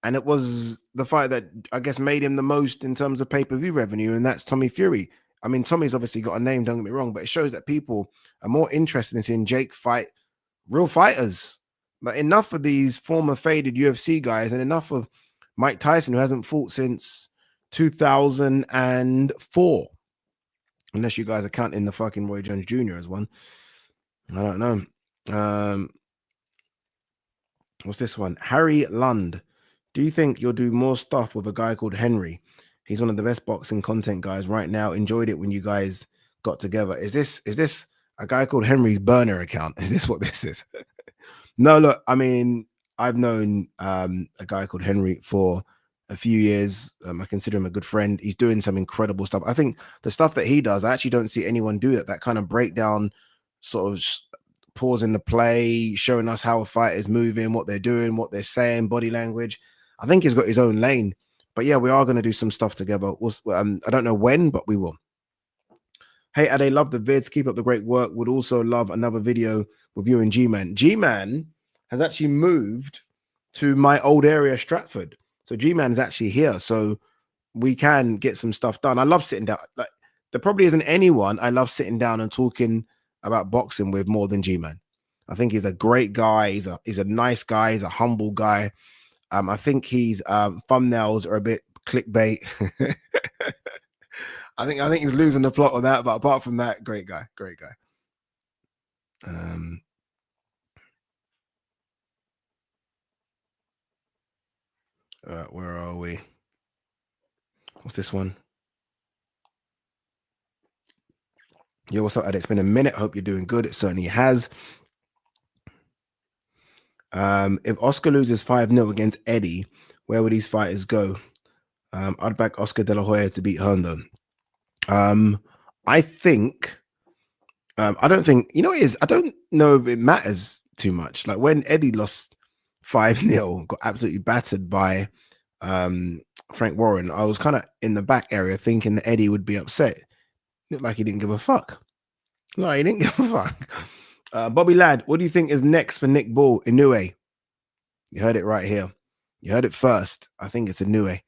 and it was the fight that I guess made him the most in terms of pay-per-view revenue, and that's Tommy Fury. I mean, Tommy's obviously got a name, don't get me wrong, but it shows that people are more interested in seeing Jake fight real fighters. Like enough of these former faded UFC guys and enough of Mike Tyson, who hasn't fought since 2004, unless you guys are counting the fucking Roy Jones Jr. as one. I don't know. What's this one? Harry Lund. Do you think you'll do more stuff with a guy called Henry? He's one of the best boxing content guys right now. Enjoyed it when you guys got together. Is this a guy called Henry's burner account? Is this what this is? No, look, I mean, I've known a guy called Henry for a few years. I consider him a good friend. He's doing some incredible stuff. I think the stuff that he does, I actually don't see anyone do it. That kind of breakdown, sort of pausing the play, showing us how a fight is moving, what they're doing, what they're saying, body language. I think he's got his own lane. But yeah, we are going to do some stuff together. I don't know when, but we will. Hey, Ade, love the vids. Keep up the great work. Would also love another video with you and G-Man. G-Man has actually moved to my old area, Stratford. So G-Man is actually here. So we can get some stuff done. I love sitting down. Like, there probably isn't anyone I love sitting down and talking about boxing with more than G-Man. I think he's a great guy. He's a nice guy. He's a humble guy. I think his thumbnails are a bit clickbait. I think he's losing the plot on that. But apart from that, great guy. Where are we? What's this one? Yo, what's up, Ed? It's been a minute. Hope you're doing good. It certainly has. If Oscar loses 5-0 against Eddie, where would these fighters go? I'd back Oscar De La Hoya to beat Herndon. I think, I don't think, you know what it is? I don't know if it matters too much. Like when Eddie lost 5-0, got absolutely battered by Frank Warren, I was kind of in the back area thinking that Eddie would be upset. Looked like he didn't give a fuck. No, he didn't give a fuck. Bobby Ladd, what do you think is next for Nick Ball? Inoue. You heard it right here. You heard it first. I think it's Inoue.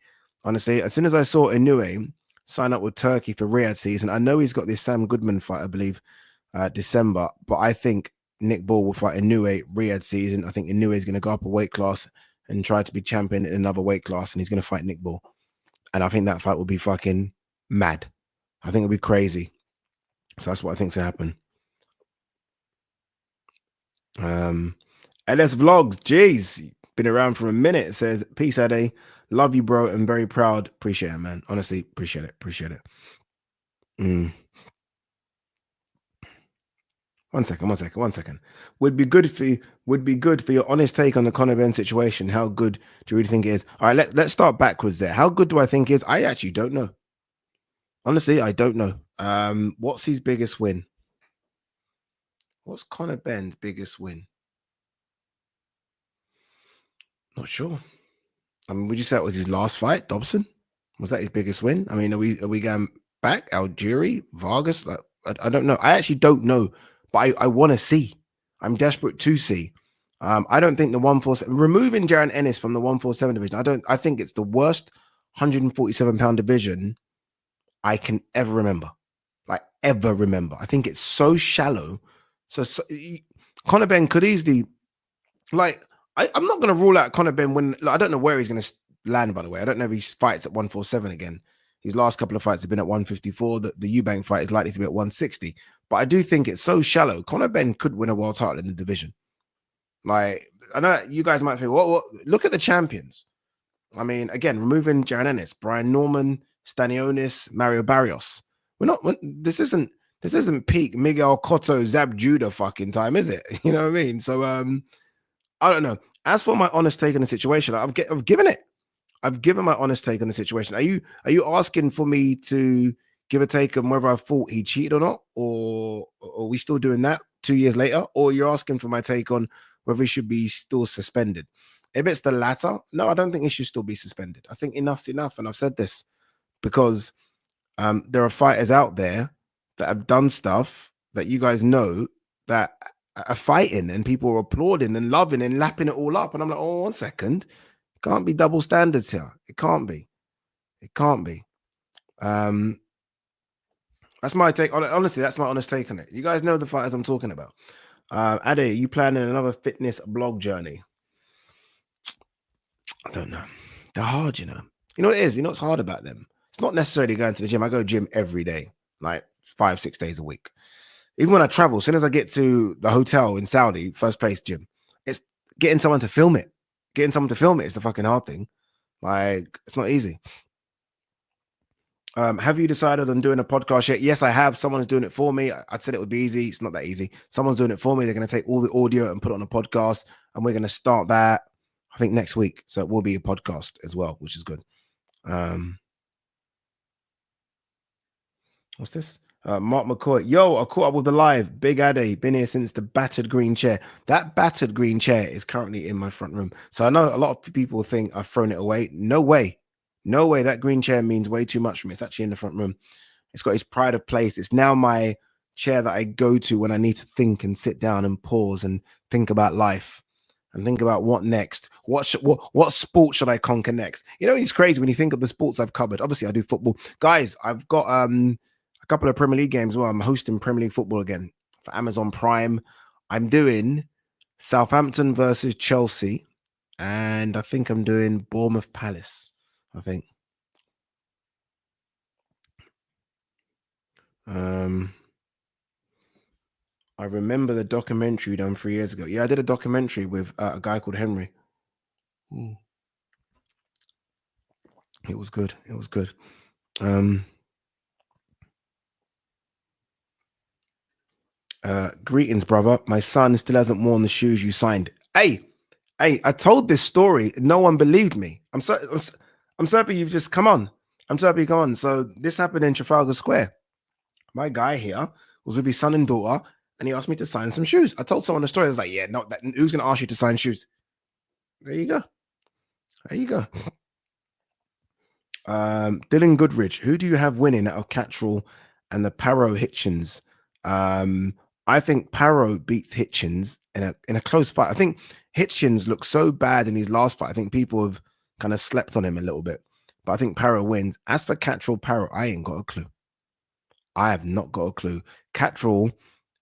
Honestly, as soon as I saw Inoue sign up with Turkey for RIYADH season, I know he's got this Sam Goodman fight, I believe, December, but I think Nick Ball will fight Inoue RIYADH season. I think Inoue is going to go up a weight class and try to be champion in another weight class, and he's going to fight Nick Ball. And I think that fight will be fucking mad. I think it'll be crazy. So that's what I think's going to happen. LS Vlogs, jeez, been around for a minute. It says, peace, Ade. Love you, bro. I'm very proud. Appreciate it, man. Honestly, appreciate it. Appreciate it. 1 second. Would be good for your honest take on the Conor Benn situation. How good do you really think it is? All right, let's start backwards there. How good do I think it is? I actually don't know. Honestly, I don't know. What's his biggest win? What's Conor Benn's biggest win? Not sure. I mean, would you say it was his last fight, Dobson? Was that his biggest win? I mean, are we going back? Algieri, Vargas? Like, I don't know. I actually don't know, but I want to see. I'm desperate to see. I don't think the 147 removing JARON ENNIS from the 147 division. I think it's the worst 147-pound division I can ever remember. Like ever remember. I think it's so shallow. So Conor Benn could easily, like, I'm not going to rule out Conor Benn when, like, I don't know where he's going to land, by the way. I don't know if he fights at 147 again. His last couple of fights have been at 154. The Eubank fight is likely to be at 160. But I do think it's so shallow. Conor Benn could win a world title in the division. Like, I know you guys might think, what? Look at the champions. I mean, again, removing JARON ENNIS, Brian Norman, Stanionis, Mario Barrios. This isn't peak Miguel Cotto, Zab Judah fucking time, is it? You know what I mean? So, I don't know. As for my honest take on the situation, I've given it. I've given my honest take on the situation. Are you asking for me to give a take on whether I thought he cheated or not, or are we still doing that 2 years later? Or you're asking for my take on whether he should be still suspended? If it's the latter, no, I don't think he should still be suspended. I think enough's enough, and I've said this because there are fighters out there that have done stuff that you guys know that are fighting, and people are applauding and loving and lapping it all up. And I'm like, oh, 1 second. Can't be double standards here. It can't be. It can't be. That's my take on it. Honestly, that's my honest take on it. You guys know the fighters I'm talking about. Ade, are you planning another fitness blog journey? I don't know. They're hard, you know. You know what it is? You know what's hard about them? It's not necessarily going to the gym. I go gym every day, like 5-6 days a week. Even when I travel, as soon as I get to the hotel in Saudi, first place gym, it's getting someone to film it. Getting someone to film it is the fucking hard thing. Like, it's not easy. Have you decided on doing a podcast yet? Yes, I have. Someone's doing it for me. I said it would be easy. It's not that easy. Someone's doing it for me. They're going to take all the audio and put it on a podcast, and we're going to start that, I think, next week. So it will be a podcast as well, which is good. What's this? Mark McCoy. Yo, I caught up with the live. Big Ade. Been here since the battered green chair. That battered green chair is currently in my front room. So I know a lot of people think I've thrown it away. No way. No way. That green chair means way too much for me. It's actually in the front room. It's got its pride of place. It's now my chair that I go to when I need to think and sit down and pause and think about life and think about what next. What sport should I conquer next? You know, it's crazy when you think of the sports I've covered. Obviously, I do football. Guys, I've got a couple of Premier League games. Well, I'm hosting Premier League football again for Amazon Prime. I'm doing Southampton versus Chelsea, and I think I'm doing Bournemouth Palace. I think. I remember the documentary done 3 years ago. Yeah, I did a documentary with a guy called Henry. Ooh. It was good. It was good. Greetings, brother. My son still hasn't worn the shoes you signed. Hey, I told this story. No one believed me. I'm sorry you've just come on. I'm sorry you come on. So this happened in Trafalgar Square. My guy here was with his son and daughter, and he asked me to sign some shoes. I told someone the story. I was like, yeah, no, who's going to ask you to sign shoes? There you go. There you go. Dylan Goodrich, who do you have winning out of Cattrall and the Paro Hitchens. I think Paro beats Hitchens in a close fight. I think Hitchens looked so bad in his last fight. I think people have kind of slept on him a little bit. But I think Paro wins. As for Catterall Paro, I ain't got a clue. I have not got a clue. Catterall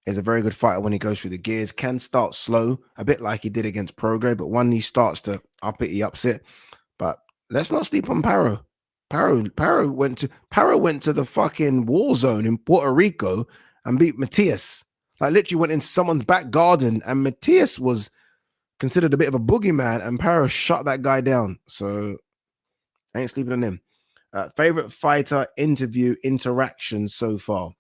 is a very good fighter when he goes through the gears. Can start slow, a bit like he did against Prograis, but when he starts to up it, he ups it. But let's not sleep on Paro. Paro went to the fucking war zone in Puerto Rico and beat Matias. Like literally went into someone's back garden, and Matias was considered a bit of a boogeyman, and Paro shut that guy down. So I ain't sleeping on him. Favorite fighter interview interaction so far.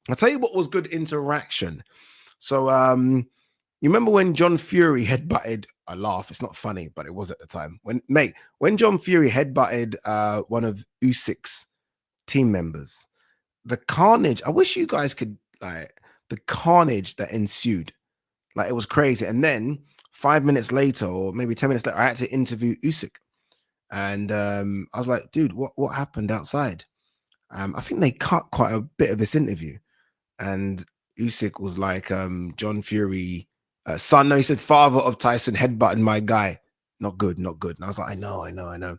I'll tell you what was good interaction. So you remember when John Fury headbutted? I laugh. It's not funny, but it was at the time. When John Fury headbutted one of Usyk's team members, the carnage. I wish you guys could the carnage that ensued. Like it was crazy. And then 5 minutes later, or maybe 10 minutes later, I had to interview Usyk. And I was like, dude, what happened outside? I think they cut quite a bit of this interview. And Usyk was like, John Fury, son, no, he said, father of Tyson headbutting my guy. Not good, not good. And I was like, I know.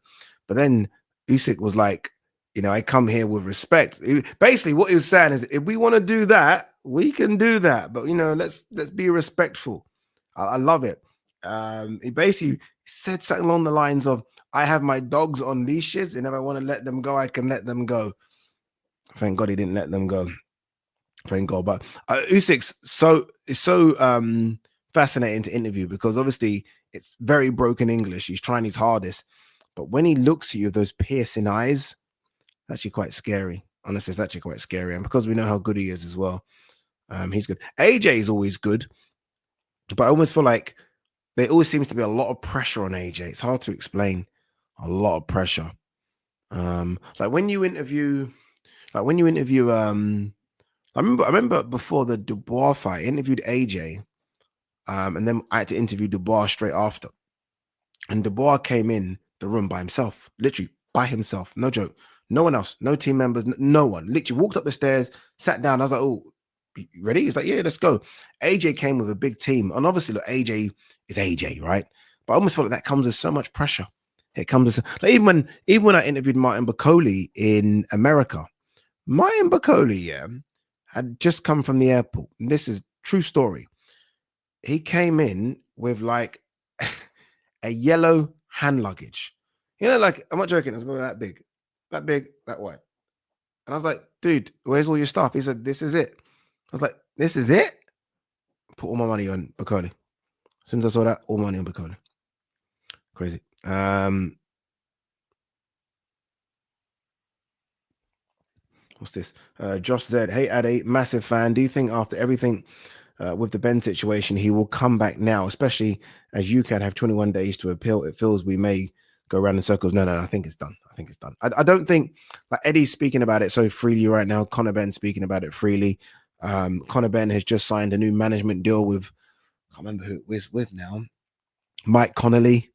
But then Usyk was like, you know, I come here with respect. Basically, what he was saying is, if we want to do that, we can do that. But, you know, let's be respectful. I love it. He basically said something along the lines of, I have my dogs on leashes, and if I want to let them go, I can let them go. Thank God he didn't let them go. Thank God. But Usyk's so fascinating to interview because obviously it's very broken English. He's trying his hardest. But when he looks at you with those piercing eyes, it's actually quite scary. Honestly, it's actually quite scary. And because we know how good he is as well, he's good. AJ is always good. But I almost feel like there always seems to be a lot of pressure on AJ. It's hard to explain. A lot of pressure. Like when you interview, I remember before the Dubois fight, I interviewed AJ, and then I had to interview Dubois straight after. And Dubois came in the room by himself, literally by himself. No joke. No one else, no team members, no one. Literally walked up the stairs, sat down. I was like, oh, you ready? He's like, yeah, let's go. AJ came with a big team. And obviously, look, AJ is AJ, right? But I almost feel like that comes with so much pressure. It comes with, like, even when I interviewed Martin Bakole in America, Martin Bakole, yeah, had just come from the airport. And this is true story. He came in with like a yellow hand luggage. You know, like, I'm not joking, it's about that big, that wide. And I was like, dude, where's all your stuff? He said, this is it. I was like, this is it? Put all my money on Bakole. As soon as I saw that, all money on Bakole. Crazy. What's this? Josh Z. Hey, Ade, massive fan. Do you think after everything with the Benn situation, he will come back now, especially as UKAD have 21 days to appeal? It feels we may go around in circles. No, I think it's done. I don't think, like, Eddie's speaking about it so freely right now. Conor Benn speaking about it freely. Conor Benn has just signed a new management deal with, I can't remember who it's with now. Mike Connolly.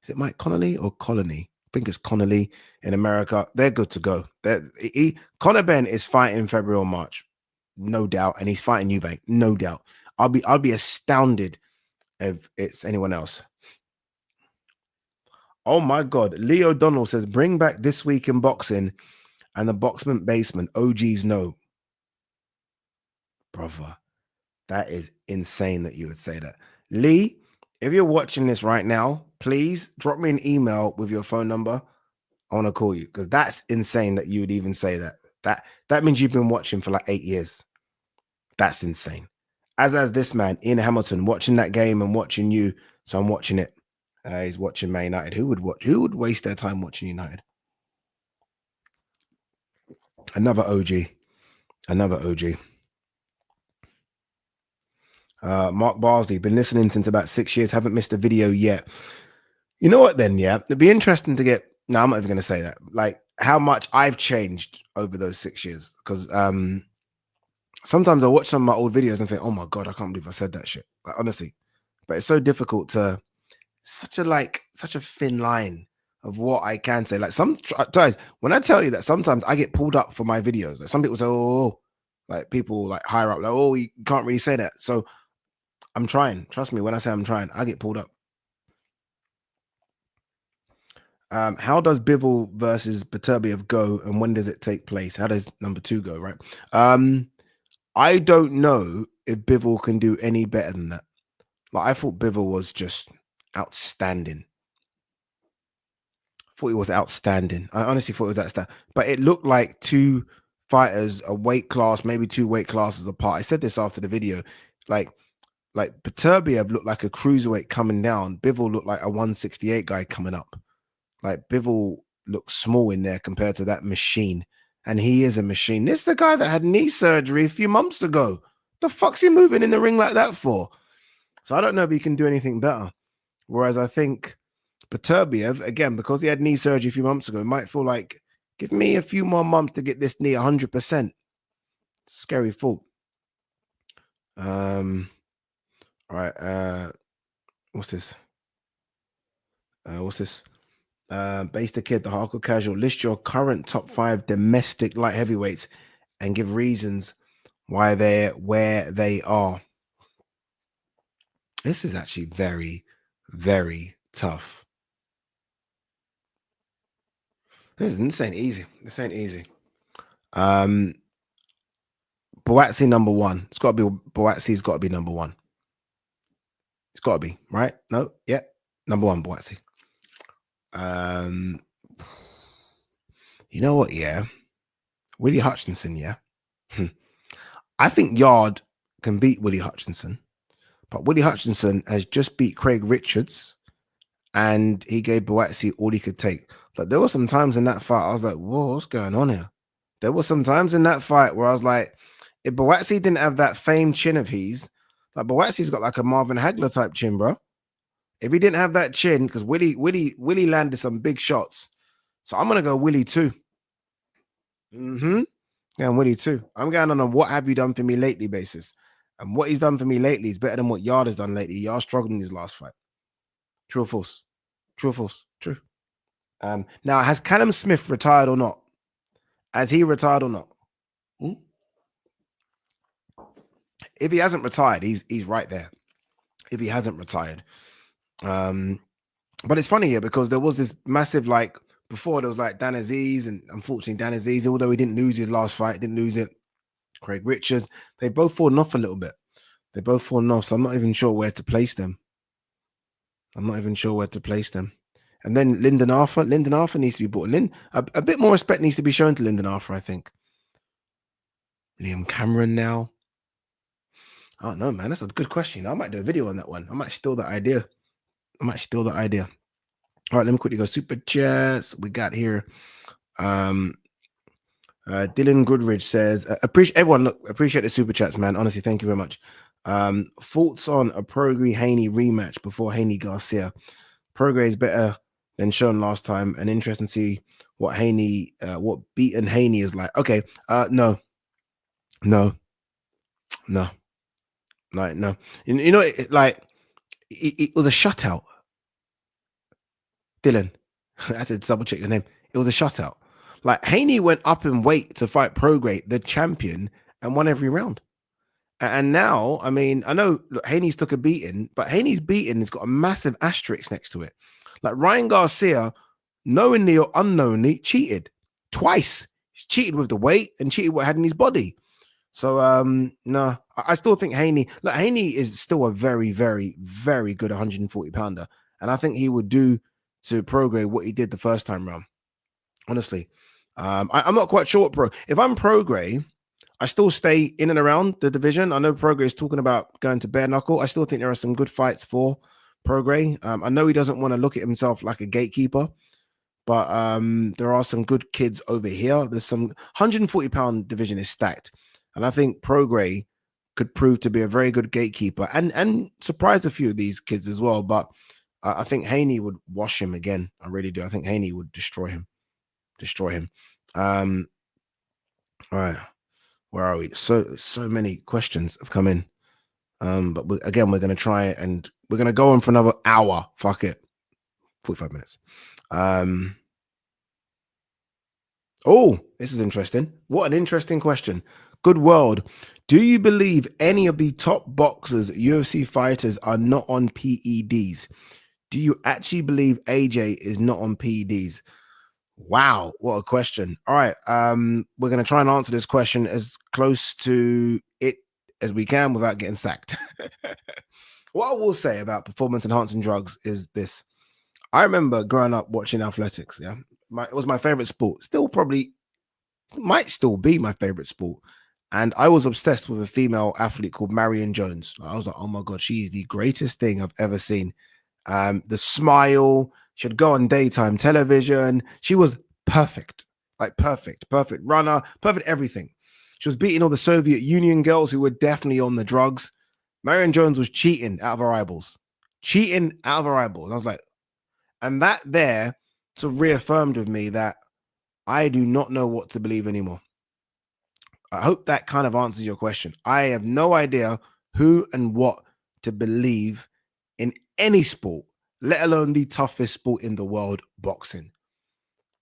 Is it Mike Connolly or Colony? I think it's Connolly in America. They're good to go. Conor Benn is fighting February or March, no doubt, and he's fighting Eubank, no doubt. I'll be astounded if it's anyone else. Oh my God. Leo Donald says, bring back This Week in Boxing and the Boxman Basement. OGs know. Brother, that is insane that you would say that. Lee, if you're watching this right now, please drop me an email with your phone number. I want to call you because that's insane that you would even say that. That means you've been watching for like 8 years. That's insane. As this man, Ian Hamilton, watching that game and watching you. So I'm watching it. He's watching Man United. Who would waste their time watching United? Another OG. Mark Barsley, been listening since about 6 years. Haven't missed a video yet. You know what then? Yeah, it'd be interesting to get. No, I'm not even going to say that. Like how much I've changed over those 6 years. Because sometimes I watch some of my old videos and think, oh my God, I can't believe I said that shit. Like, honestly, but it's so difficult to such a thin line of what I can say. Like sometimes when I tell you that sometimes I get pulled up for my videos. Like some people say, oh, like people like higher up, like, oh, you can't really say that. So I'm trying. Trust me, when I say I'm trying, I get pulled up. How does Bivol versus Beterbiev go, and when does it take place? How does number 2 go? Right. I don't know if Bivol can do any better than that. Like I thought Bivol was just outstanding. I thought he was outstanding. I honestly thought it was outstanding. But it looked like 2 fighters, a weight class, maybe 2 weight classes apart. I said this after the video. Like Beterbiev looked like a cruiserweight coming down. Bivol looked like a 168 guy coming up. Like Bivol looks small in there compared to that machine. And he is a machine. This is the guy that had knee surgery a few months ago. The fuck's he moving in the ring like that for? So I don't know if he can do anything better. Whereas I think Beterbiev, again, because he had knee surgery a few months ago, might feel like, give me a few more months to get this knee 100%. Scary thought. All right. What's this? Base the Kid, the hardcore casual. List your current top 5 domestic light heavyweights and give reasons why they're where they are. This is actually very, very tough. This ain't easy. This ain't easy. Buatsi number 1. It's got to be Buatsi's got to be number 1. It's got to be, right? No, yeah, number 1, Buatsi. You know what? Yeah, Willie Hutchinson. Yeah, I think Yard can beat Willie Hutchinson, but Willie Hutchinson has just beat Craig Richards, and he gave Buatsi all he could take. Like there were some times in that fight I was like, "Whoa, what's going on here?" There were some times in that fight where I was like, if Buatsi didn't have that famed chin of his, like Buatsi's got like a Marvin Hagler type chin, bro. If he didn't have that chin, because Willie landed some big shots. So I'm gonna go Willie too. Yeah, I'm Willie too. I'm going on a what have you done for me lately basis. And what he's done for me lately is better than what Yard has done lately. Yard struggled in his last fight. True or false? True or false? True. Now, has Callum Smith retired or not? Has he retired or not? If he hasn't retired, he's right there. If he hasn't retired. But it's funny here because there was this massive, like, before there was like Dan Aziz, and unfortunately Dan Aziz, although he didn't lose his last fight, didn't lose it. Craig Richards, they both fallen off a little bit. They both fallen off, so I'm not even sure where to place them. And then Lyndon Arthur needs to be brought in. A bit more respect needs to be shown to Lyndon Arthur, I think. Liam Cameron now. I don't know, man. That's a good question. I might do a video on that one. I might steal that idea. All right, let me quickly go super chats. We got here. Dylan Goodridge says, appreciate the super chats, man. Honestly, thank you very much. Thoughts on a Prograis Haney rematch before Haney Garcia. Prograis is better than shown last time, and interesting to see what beaten Haney is like. Okay, no. You know, it was a shutout. Dylan, I had to double check your name. It was a shutout. Like Haney went up in weight to fight Prograis, the champion, and won every round. And now, I mean, I know Haney's took a beating, but Haney's beating has got a massive asterisk next to it. Like Ryan Garcia, knowingly or unknowingly, cheated twice. He cheated with the weight and cheated what had in his body. So, no, I still think Haney is still a very, very, very good 140 pounder. And I think he would do to Prograis what he did the first time round. Honestly, I'm not quite sure what if I'm Prograis, I still stay in and around the division. I know Prograis is talking about going to bare knuckle. I still think there are some good fights for Prograis. I know he doesn't want to look at himself like a gatekeeper, but there are some good kids over here. There's some 140 pound division is stacked. And I think Prograis could prove to be a very good gatekeeper and surprise a few of these kids as well. But I think Haney would wash him again. I really do. I think Haney would destroy him. All right. Where are we? So many questions have come in. But we're going to try and we're going to go on for another hour. Fuck it. 45 minutes. Oh, this is interesting. What an interesting question. Good world. Do you believe any of the top boxers, UFC fighters are not on PEDs? Do you actually believe AJ is not on PEDs? Wow, what a question. All right. We're going to try and answer this question as close to it as we can without getting sacked. What I will say about performance enhancing drugs is this. I remember growing up watching athletics. Yeah. It was my favorite sport. Still probably might still be my favorite sport. And I was obsessed with a female athlete called Marion Jones. I was like, oh my God, she's the greatest thing I've ever seen. The smile, she'd go on daytime television. She was perfect, like perfect runner, perfect everything. She was beating all the Soviet Union girls who were definitely on the drugs. Marion Jones was cheating out of her eyeballs. And I was like, and that there sort of reaffirmed with me that I do not know what to believe anymore. I hope that kind of answers your question. I have no idea who and what to believe in any sport, let alone the toughest sport in the world, boxing.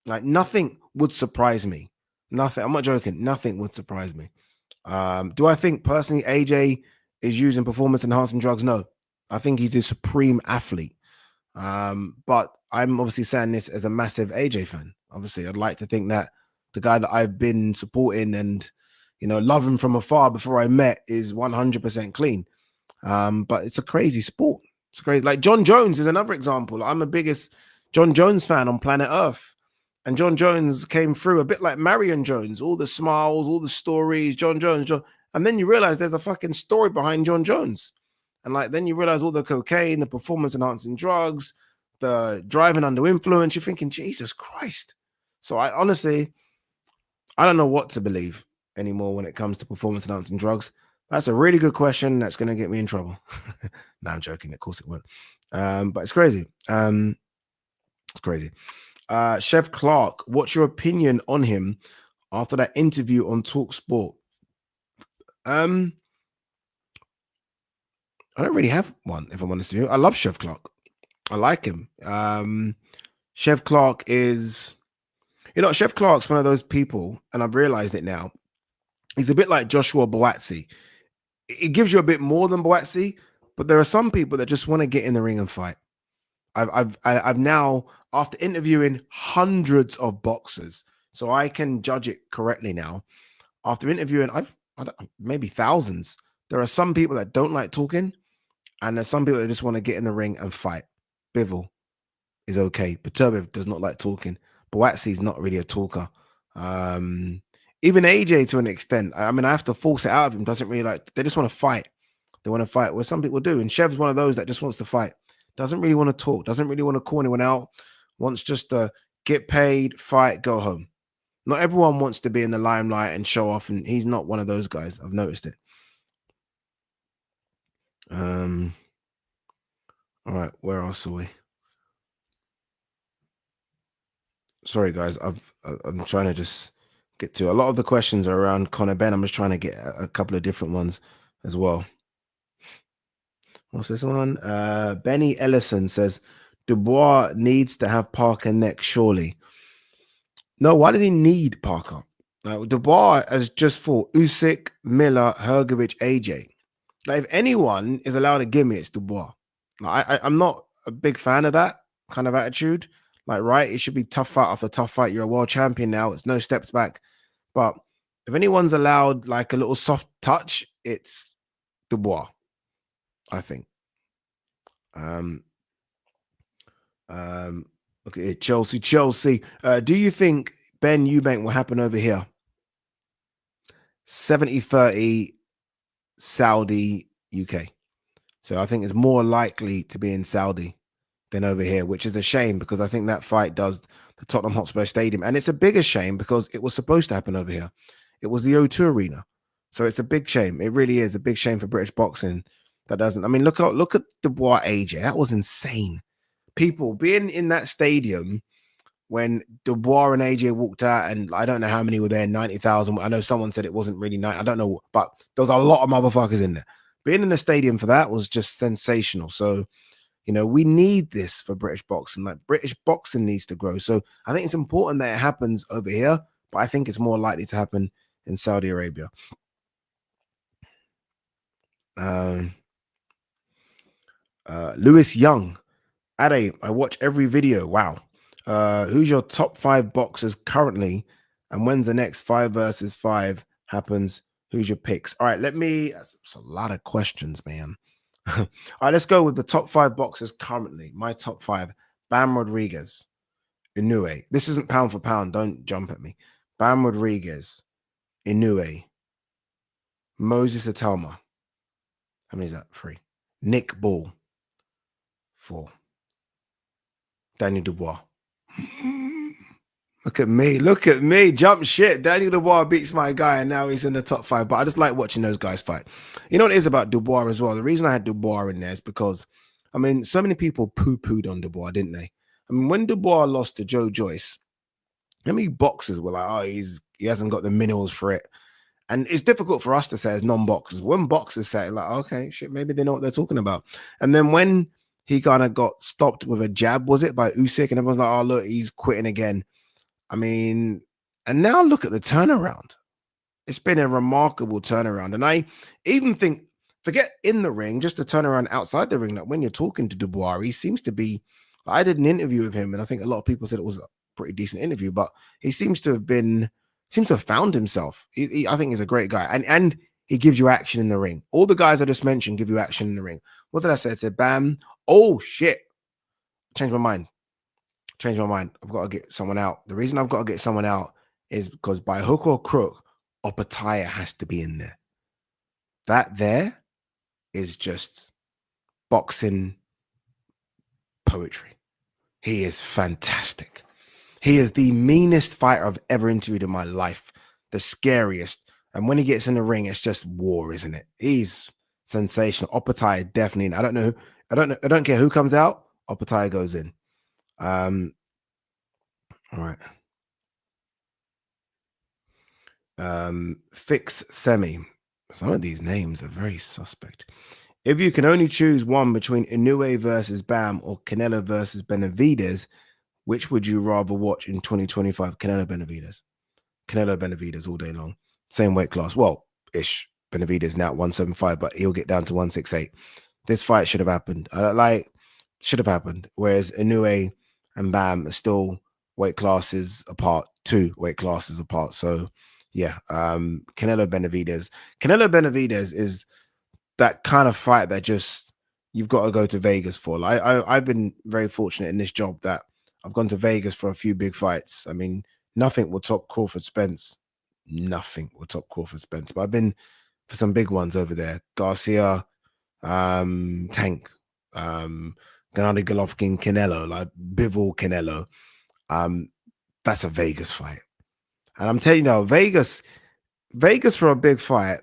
Like nothing would surprise me. Nothing. I'm not joking. Nothing would surprise me. Do I think personally AJ is using performance enhancing drugs? No. I think he's a supreme athlete. But I'm obviously saying this as a massive AJ fan. Obviously, I'd like to think that the guy that I've been supporting and, you know, loving from afar before I met is 100% clean. But it's a crazy sport. It's crazy. Like John Jones is another example. I'm the biggest John Jones fan on planet Earth. And John Jones came through a bit like Marion Jones, all the smiles, all the stories, John Jones. And then you realize there's a fucking story behind John Jones. And like, then you realize all the cocaine, the performance enhancing drugs, the driving under influence. You're thinking, Jesus Christ. So I honestly, I don't know what to believe anymore when it comes to performance enhancing drugs. That's a really good question. That's going to get me in trouble. No, I'm joking. Of course it won't. But it's crazy. It's crazy. Chef Clark, what's your opinion on him after that interview on Talk Sport? I don't really have one, if I'm honest with you. I love Chef Clark. I like him. Chef Clark is, you know, Chef Clark's one of those people, and I've realized it now. He's a bit like Joshua Buatsi. It gives you a bit more than Buatsi, but there are some people that just want to get in the ring and fight. I've now, after interviewing hundreds of boxers, so I can judge it correctly now. After interviewing, maybe thousands. There are some people that don't like talking, and there's some people that just want to get in the ring and fight. Bivol is okay. Betervbiev does not like talking. Buatsi is not really a talker. Even AJ to an extent. I mean, I have to force it out of him. Doesn't really like. They just want to fight. They want to fight. Well, some people do. And Chev's one of those that just wants to fight. Doesn't really want to talk. Doesn't really want to call anyone out. Wants just to get paid, fight, go home. Not everyone wants to be in the limelight and show off. And he's not one of those guys. I've noticed it. All right. Where else are we? Sorry, guys. I'm trying to just get to a lot of the questions are around Conor Benn. I'm just trying to get a couple of different ones as well. What's this one? Benny Ellison says Dubois needs to have Parker next, surely. No, why does he need Parker? Dubois has just fought Usyk, Miller, Hrgovic, AJ. Like, if anyone is allowed a gimme, it's Dubois. Like, I'm not a big fan of that kind of attitude. Like, right, it should be tough fight after tough fight. You're a world champion now. It's no steps back. But if anyone's allowed like a little soft touch, it's Dubois, I think. Okay, Chelsea. Do you think Benn Eubank will happen over here? 70-30 Saudi, UK. So I think it's more likely to be in Saudi than over here, which is a shame because I think that fight does the Tottenham Hotspur Stadium. And it's a bigger shame because it was supposed to happen over here. It was the O2 Arena. So it's a big shame. It really is a big shame for British boxing that doesn't. I mean, look at Dubois AJ. That was insane. People being in that stadium when Dubois and AJ walked out, and I don't know how many were there, 90,000. I know someone said it wasn't really 90. I don't know, but there was a lot of motherfuckers in there. Being in the stadium for that was just sensational. So You know, we need this for British boxing. Like, British boxing needs to grow. So I think it's important that it happens over here, but I think it's more likely to happen in Saudi Arabia. Lewis Young. Ade, I watch every video. Wow. Who's your top 5 boxers currently? And when's the next 5 versus 5 happens? Who's your picks? All right, that's a lot of questions, man. All right, let's go with the top 5 boxers currently. My top 5. Bam Rodriguez, Inoue. This isn't pound for pound. Don't jump at me. Bam Rodriguez, Inoue, Moses Atalma. How many is that? 3. Nick Ball, 4. Daniel Dubois. Look at me, jump shit. Daniel Dubois beats my guy, and now he's in the top 5. But I just like watching those guys fight. You know what it is about Dubois as well? The reason I had Dubois in there is because, I mean, so many people poo-pooed on Dubois, didn't they? I mean, when Dubois lost to Joe Joyce, how many boxers were like, oh, he hasn't got the minerals for it? And it's difficult for us to say as non-boxers. When boxers say it, like, okay, shit, maybe they know what they're talking about. And then when he kind of got stopped with a jab, was it, by Usyk? And everyone's like, oh, look, he's quitting again. I mean, and now look at the turnaround. It's been a remarkable turnaround. And I even think, forget in the ring, just the turnaround outside the ring. Like, when you're talking to Dubois, he seems to be, I did an interview with him, and I think a lot of people said it was a pretty decent interview, but he seems to have found himself. I think he's a great guy. And he gives you action in the ring. All the guys I just mentioned give you action in the ring. What did I say? I said, Bam. Oh, shit. Changed my mind. I've got to get someone out. The reason I've got to get someone out is because by hook or crook, Opataya has to be in there. That there is just boxing poetry. He is fantastic. He is the meanest fighter I've ever interviewed in my life. The scariest. And when he gets in the ring, it's just war, isn't it? He's sensational. Opataya definitely. I don't care who comes out. Opataya goes in. All right. Fix Semi. Some of these names are very suspect. If you can only choose one between Inoue versus Bam or Canelo versus Benavidez, which would you rather watch in 2025? Canelo Benavidez all day long. Same weight class. Well, ish. Benavidez now at 175, but he'll get down to 168. This fight should have happened. Should have happened. Whereas Inoue and Bam are still weight classes apart, 2 weight classes apart. So yeah, Canelo Benavidez is that kind of fight that just you've got to go to Vegas for. Like, I've been very fortunate in this job that I've gone to Vegas for a few big fights. I mean, nothing will top Crawford Spence. Nothing will top Crawford Spence. But I've been for some big ones over there. Garcia, Tank, Gennady Golovkin, Canelo, like Bivol Canelo. That's a Vegas fight. And I'm telling you now, Vegas for a big fight,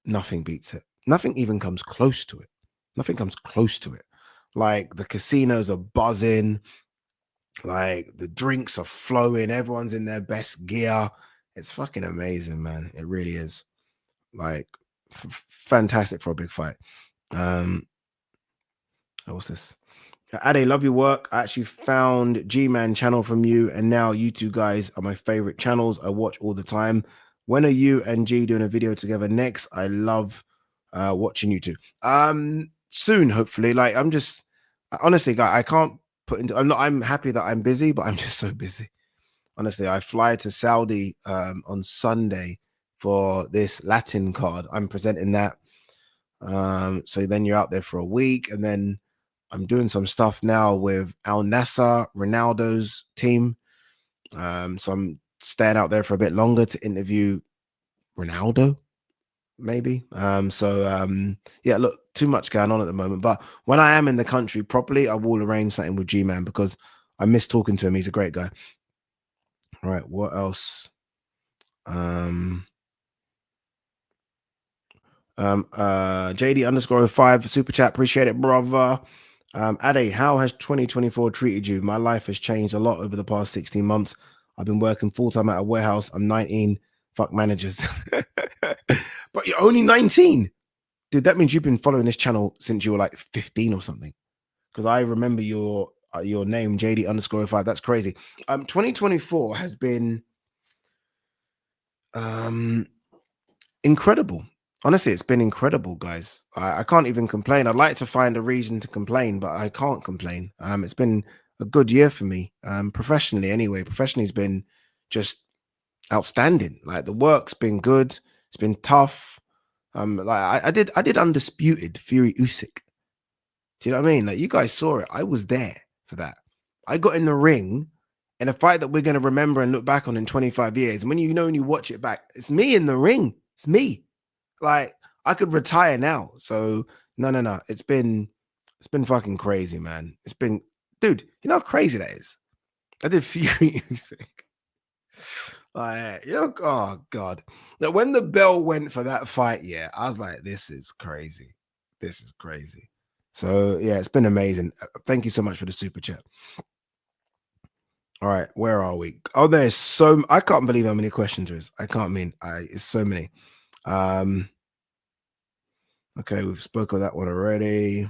nothing beats it. Nothing even comes close to it. Nothing comes close to it. Like, the casinos are buzzing. Like, the drinks are flowing. Everyone's in their best gear. It's fucking amazing, man. It really is. Like, fantastic for a big fight. What's this? Ade, love your work. I actually found G-Man channel from you, and now you two guys are my favorite channels. I watch all the time. When are you and G doing a video together next? I love watching you two. Soon, hopefully. Like, I'm just honestly, guy, I can't put into. I'm happy that I'm busy, but I'm just so busy. Honestly, I fly to Saudi on Sunday for this Latin card. I'm presenting that. So then you're out there for a week, and then I'm doing some stuff now with Al Nassr, Ronaldo's team. So I'm staying out there for a bit longer to interview Ronaldo, maybe. Yeah, look, too much going on at the moment. But when I am in the country properly, I will arrange something with G-Man because I miss talking to him. He's a great guy. All right, what else? JD_5 super chat. Appreciate it, brother. Ade, how has 2024 treated you? My life has changed a lot over the past 16 months. I've been working full-time at a warehouse. I'm 19. Fuck managers. But you're only 19. Dude, that means you've been following this channel since you were like 15 or something. because I remember your name, JD_05. That's crazy. 2024 has been incredible. Honestly, it's been incredible, guys. I can't even complain. I'd like to find a reason to complain, but I can't complain. It's been a good year for me, professionally anyway. Professionally, it's been just outstanding. Like, the work's been good. It's been tough. Like I did undisputed Fury Usyk. Do you know what I mean? Like, you guys saw it. I was there for that. I got in the ring in a fight that we're going to remember and look back on in 25 years. And when you watch it back, it's me in the ring. It's me. Like, I could retire now. So no. It's been fucking crazy, man. It's been, dude, you know how crazy that is? I did Fury Usyk. Like, oh God. Now, when the bell went for that fight, yeah, I was like, this is crazy. This is crazy. So yeah, it's been amazing. Thank you so much for the super chat. All right, where are we? Oh, there's so, I can't believe how many questions there is. It's so many. Okay, we've spoke of that one already.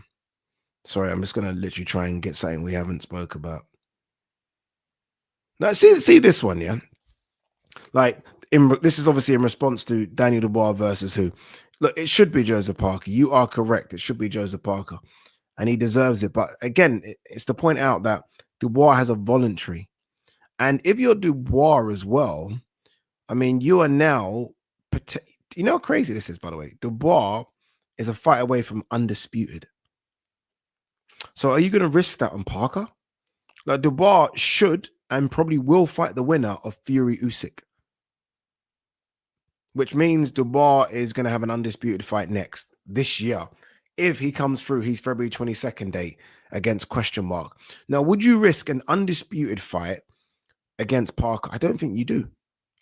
Sorry, I'm just gonna literally try and get something we haven't spoke about. Now, see this one, yeah. Like, this is obviously in response to Daniel Dubois versus who? Look, it should be Joseph Parker. You are correct. It should be Joseph Parker, and he deserves it. But again, it's to point out that Dubois has a voluntary, and if you're Dubois as well, I mean, you are now. You know how crazy this is, by the way. Dubois is a fight away from undisputed. So are you going to risk that on Parker? Like, Dubois should and probably will fight the winner of Fury Usyk, which means Dubois is going to have an undisputed fight next this year. If he comes through his February 22nd date against an. Now, would you risk an undisputed fight against Parker? I don't think you do.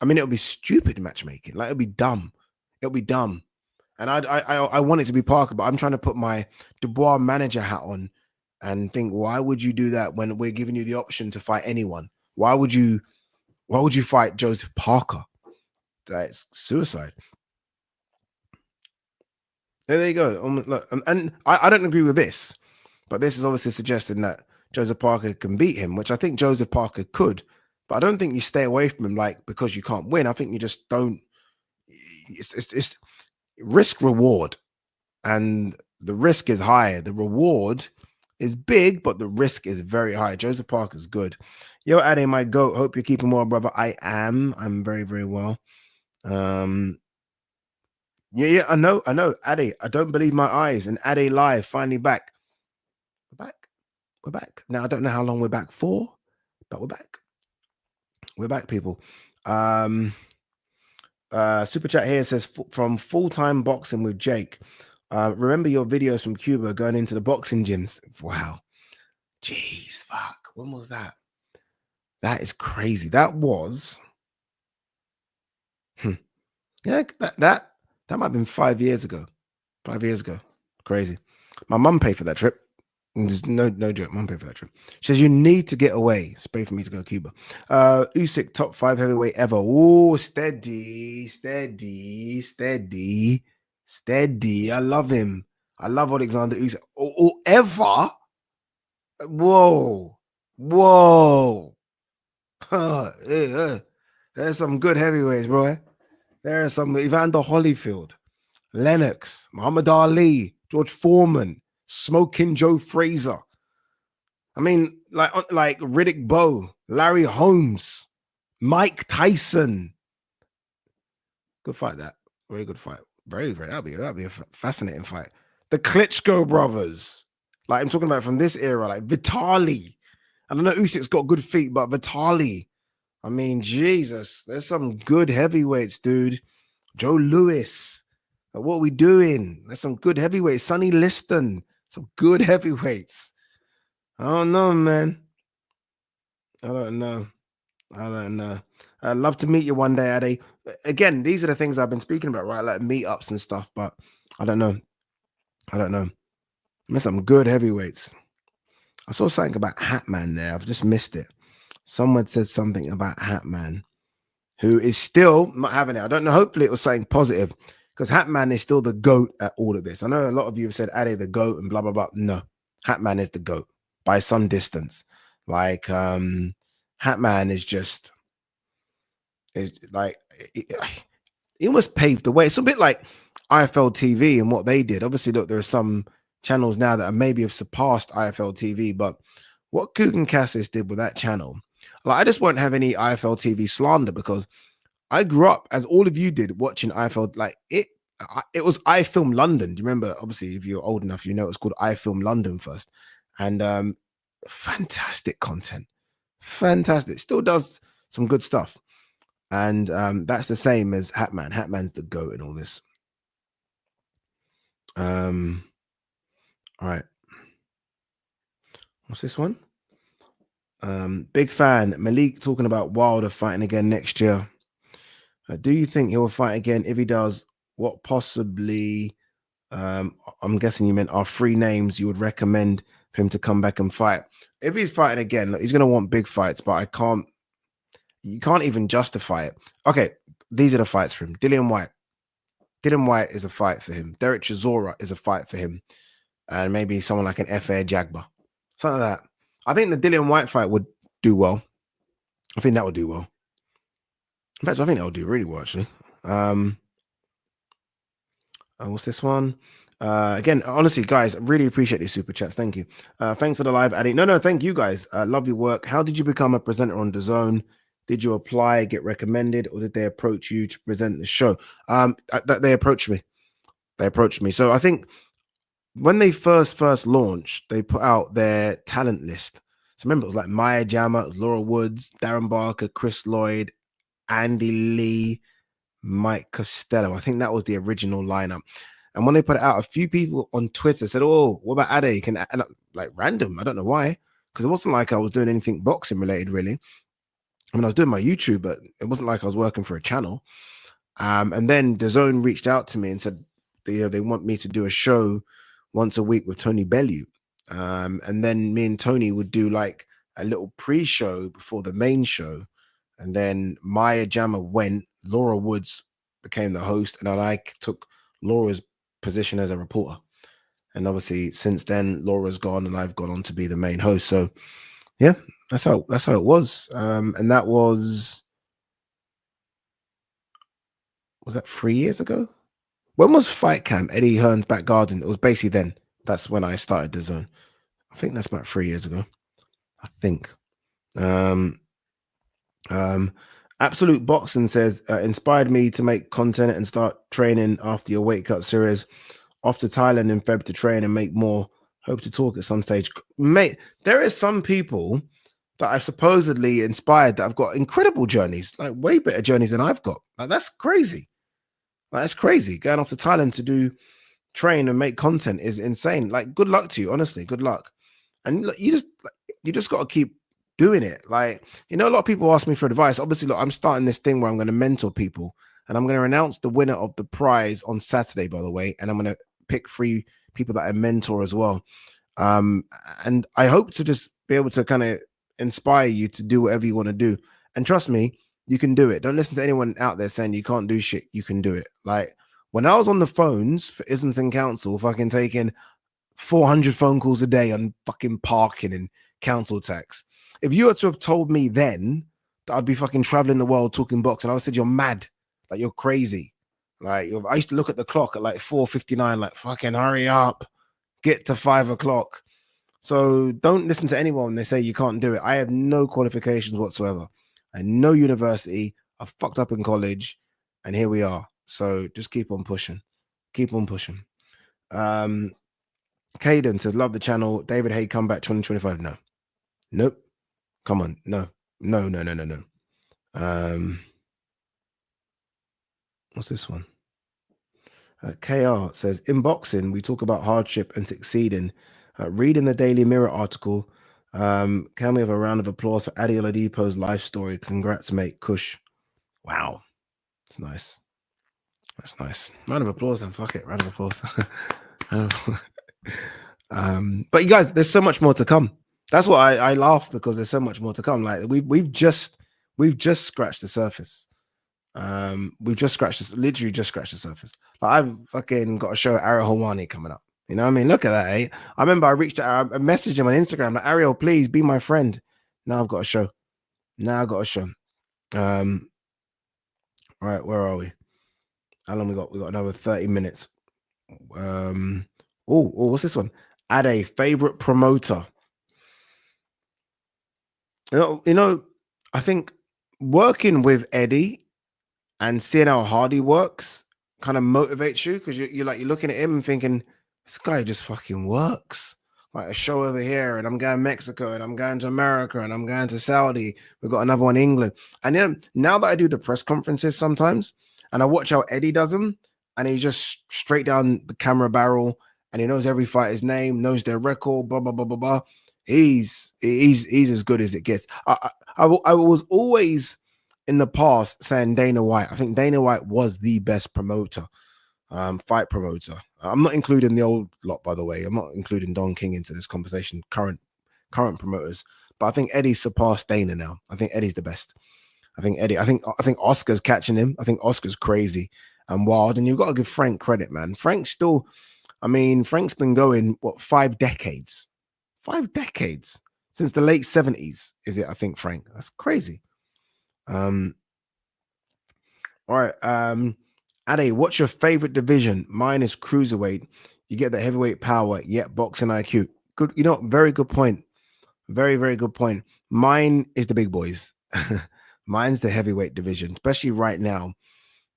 I mean, it'll be stupid matchmaking. Like, it'll be dumb. It'll be dumb. And I want it to be Parker, but I'm trying to put my Dubois manager hat on and think, why would you do that when we're giving you the option to fight anyone? Why would you fight Joseph Parker? That's suicide. There you go. Look, and I don't agree with this, but this is obviously suggesting that Joseph Parker can beat him, which I think Joseph Parker could, but I don't think you stay away from him like because you can't win. I think you just don't. It's risk reward, and the risk is high. The reward is big, but the risk is very high. Joseph Parker's good. Yo, Addy, my goat. Hope you're keeping well, brother. I am. I'm very, very well. Yeah, I know. Addy, I don't believe my eyes. And Addy live, finally back. We're back. Now, I don't know how long we're back for, but we're back. We're back, people. Super chat here says, from full-time boxing with Jake. Remember your videos from Cuba going into the boxing gyms? Wow. Jeez, fuck. When was that? That is crazy. That was yeah, that might have been 5 years ago. 5 years ago. Crazy. My mum paid for that trip. There's no joke. Mum paid for that trip. She says, you need to get away. It's paid for me to go to Cuba. Usyk, top 5 heavyweight ever. Oh, steady. I love him. I love Alexander Usyk. Oh, ever? Whoa. There's some good heavyweights, bro. There are some. Evander Holyfield, Lennox, Muhammad Ali, George Foreman, Smoking Joe Fraser. I mean, like Riddick Bowe, Larry Holmes, Mike Tyson. Good fight, that. Very good fight. Very, very. That'll be a fascinating fight. The Klitschko brothers. Like, I'm talking about from this era, like Vitali. I don't know, Usyk's got good feet, but Vitali. I mean, Jesus, there's some good heavyweights, dude. Joe Louis. What are we doing? There's some good heavyweights. Sonny Liston. Some good heavyweights. I don't know, man. I don't know. I'd love to meet you one day, Addy. Again, these are the things I've been speaking about, right? Like meetups and stuff, but I don't know. There's some good heavyweights. I saw something about Hatman there. I've just missed it. Someone said something about Hatman, who is still not having it. I don't know. Hopefully it was something positive, because Hatman is still the GOAT at all of this. I know a lot of you have said Addy the GOAT and blah, blah, blah. No, Hatman is the GOAT. by some distance. Like Hatman is just like he almost paved the way. It's a bit like IFL TV and what they did. Obviously, look, there are some channels now that are maybe have surpassed IFL TV, but what Kugan Cassis did with that channel, like I just won't have any IFL TV slander because I grew up, as all of you did, watching IFL. Like it was iFilm London. Do you remember? Obviously, if you're old enough, you know it was called iFilm London first, and fantastic content, fantastic. Still does some good stuff. And that's the same as Hatman. Hatman's the GOAT in all this. All right. What's this one? Big fan. Malik talking about Wilder fighting again next year. Do you think he will fight again? If he does, what possibly, I'm guessing you meant are 3 names you would recommend for him to come back and fight? If he's fighting again, look, he's going to want big fights, but you can't even justify it. Okay, these are the fights for him. Dillian Whyte. Dillian Whyte is a fight for him. Derek Chisora is a fight for him. And maybe someone like an F.A. Jagba. Something like that. I think the Dillian Whyte fight would do well. I think that would do well. In fact, I think that would do really well, actually. What's this one? Again, honestly, guys, I really appreciate these super chats. Thank you. Thanks for the live adding. No, thank you, guys. Love your work. How did you become a presenter on DAZN? Did you apply, get recommended, or did they approach you to present the show? They approached me. They approached me. So I think when they first launched, they put out their talent list. So remember, it was like Maya Jama, it was Laura Woods, Darren Barker, Chris Lloyd, Andy Lee, Mike Costello. I think that was the original lineup. And when they put it out, a few people on Twitter said, "Oh, what about Ade? Can like random? I don't know why, because it wasn't like I was doing anything boxing related, really. I mean, I was doing my YouTube, but it wasn't like I was working for a channel." And then DAZN reached out to me and said, they want me to do a show once a week with Tony Bellew. And then me and Tony would do like a little pre-show before the main show. And then Maya Jama went, Laura Woods became the host, and I took Laura's position as a reporter. And obviously since then, Laura's gone and I've gone on to be the main host. So yeah, that's how it was. And that was that 3 years ago? When was Fight Camp? Eddie Hearn's back garden. It was basically then. That's when I started DAZN. I think that's about 3 years ago. I think. Absolute Boxing says, inspired me to make content and start training after your weight cut series. Off to Thailand in Feb to train and make more. Hope to talk at some stage. Mate, there is some people that I've supposedly inspired that have got incredible journeys, like way better journeys than I've got. Like that's crazy. Like, that's crazy. Going off to Thailand to train and make content is insane. Like, good luck to you, honestly. Good luck. And look, you just got to keep doing it. Like, you know, a lot of people ask me for advice. Obviously, look, I'm starting this thing where I'm going to mentor people, and I'm going to announce the winner of the prize on Saturday, by the way, and I'm going to pick 3 people that I mentor as well. And I hope to just be able to kind of inspire you to do whatever you want to do. And trust me, you can do it. Don't listen to anyone out there saying you can't do shit. You can do it. Like when I was on the phones for Islington Council, fucking taking 400 phone calls a day on fucking parking and council tax. If you were to have told me then that I'd be fucking traveling the world talking boxing, I would have said you're mad. Like you're crazy. Like I used to look at the clock at like 4:59, like fucking hurry up, get to 5 o'clock. So don't listen to anyone when they say you can't do it. I have no qualifications whatsoever. I no university. I fucked up in college, and here we are. So just keep on pushing. Keep on pushing. Caden says, love the channel. David Hay comeback 2025. No. Nope. Come on. No. What's this one? KR says, in boxing, we talk about hardship and succeeding. Reading the Daily Mirror article, can we have a round of applause for Ariel OLADIPO's life story? Congrats, mate. Kush. Wow. It's nice. That's nice. Round of applause and fuck it. Round of applause. But you guys, there's so much more to come. That's why I laugh, because there's so much more to come. Like we've just scratched the surface. We've just scratched this, literally just scratched the surface. Like I've fucking got a show at Ariel Helwani coming up. You know what I mean? Look at that, eh? I remember I reached out, I messaged him on Instagram, like, Ariel, please be my friend. Now I've got a show. Now I've got a show. All right, where are we? How long we got? We got another 30 minutes. What's this one? Add a favorite promoter. I think working with Eddie and seeing how hard he works kind of motivates you, because you're looking at him and thinking, this guy just fucking works. Like a show over here, and I'm going to Mexico, and I'm going to America, and I'm going to Saudi. We've got another one in England. And then now that I do the press conferences sometimes, and I watch how Eddie does them, and he just straight down the camera barrel, and he knows every fighter's name, knows their record, blah blah blah blah blah. He's as good as it gets. I was always in the past saying Dana White. I think Dana White was the best promoter, fight promoter. I'm not including the old lot, by the way. I'm not including Don King into this conversation, current promoters. But I think Eddie surpassed Dana now. I think Eddie's the best. I think Eddie, I think Oscar's catching him. I think Oscar's crazy and wild. And you've got to give Frank credit, man. Frank's been going, 5 decades? 5 decades since the late 70s, is it? I think, Frank. That's crazy. All right. Ade, what's your favorite division? Mine is cruiserweight. You get the heavyweight power, yet boxing IQ. Good, very good point. Very, very good point. Mine is the big boys. Mine's the heavyweight division, especially right now.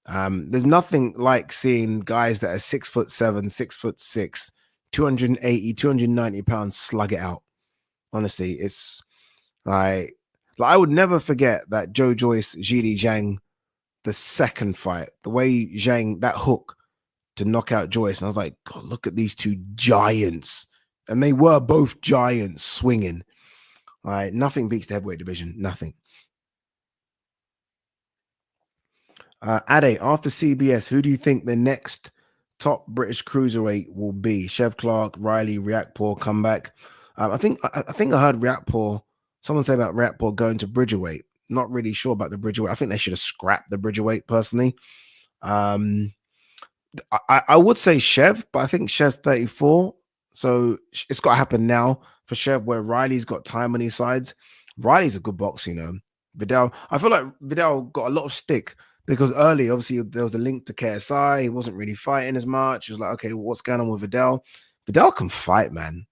There's nothing like seeing guys that are 6'7", 6'6", 280, 290 pounds slug it out. Honestly, it's like I would never forget that Joe Joyce, Zhili Zhang, the second fight, the way Zhang, that hook to knock out Joyce. And I was like, God, look at these two giants. And they were both giants swinging. Like, nothing beats the heavyweight division. Nothing. Ade, after CBS, who do you think the next top British cruiserweight will be? Chev Clark, Riley, Riakporhe come back. I think I heard Riakporhe, someone say about Riakporhe going to Bridgerweight. Not really sure about the Bridgerweight. I think they should have scrapped the Bridgerweight personally. I would say Chev, but I think Chev's 34. So it's got to happen now for Chev, where Riley's got time on his sides. Riley's a good boxer, Viddal. I feel like Viddal got a lot of stick because early, obviously, there was a link to KSI. He wasn't really fighting as much. It was like, okay, what's going on with Viddal? Viddal can fight, man.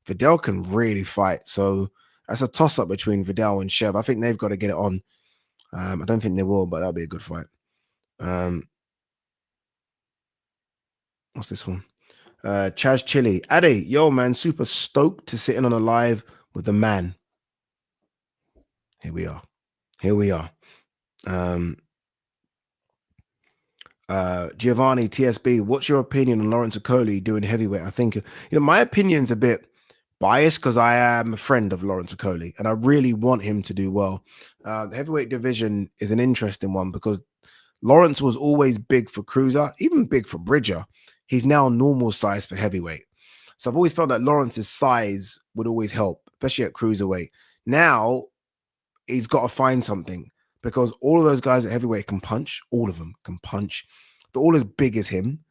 Viddal can really fight. So that's a toss-up between Viddal and Chev. I think they've got to get it on. I don't think they will, but that'll be a good fight. What's this one? Chaz Chili. Ade, yo, man, super stoked to sit in on a live with the man. Here we are. Giovanni TSB, what's your opinion on Lawrence Okolie doing heavyweight? I think, my opinion's a bit biased because I am a friend of Lawrence Okolie and I really want him to do well. The heavyweight division is an interesting one because Lawrence was always big for cruiser, even big for Bridger. He's now normal size for heavyweight. So I've always felt that Lawrence's size would always help, especially at cruiserweight. Now he's got to find something because all of those guys at heavyweight can punch. All of them can punch. They're all as big as him.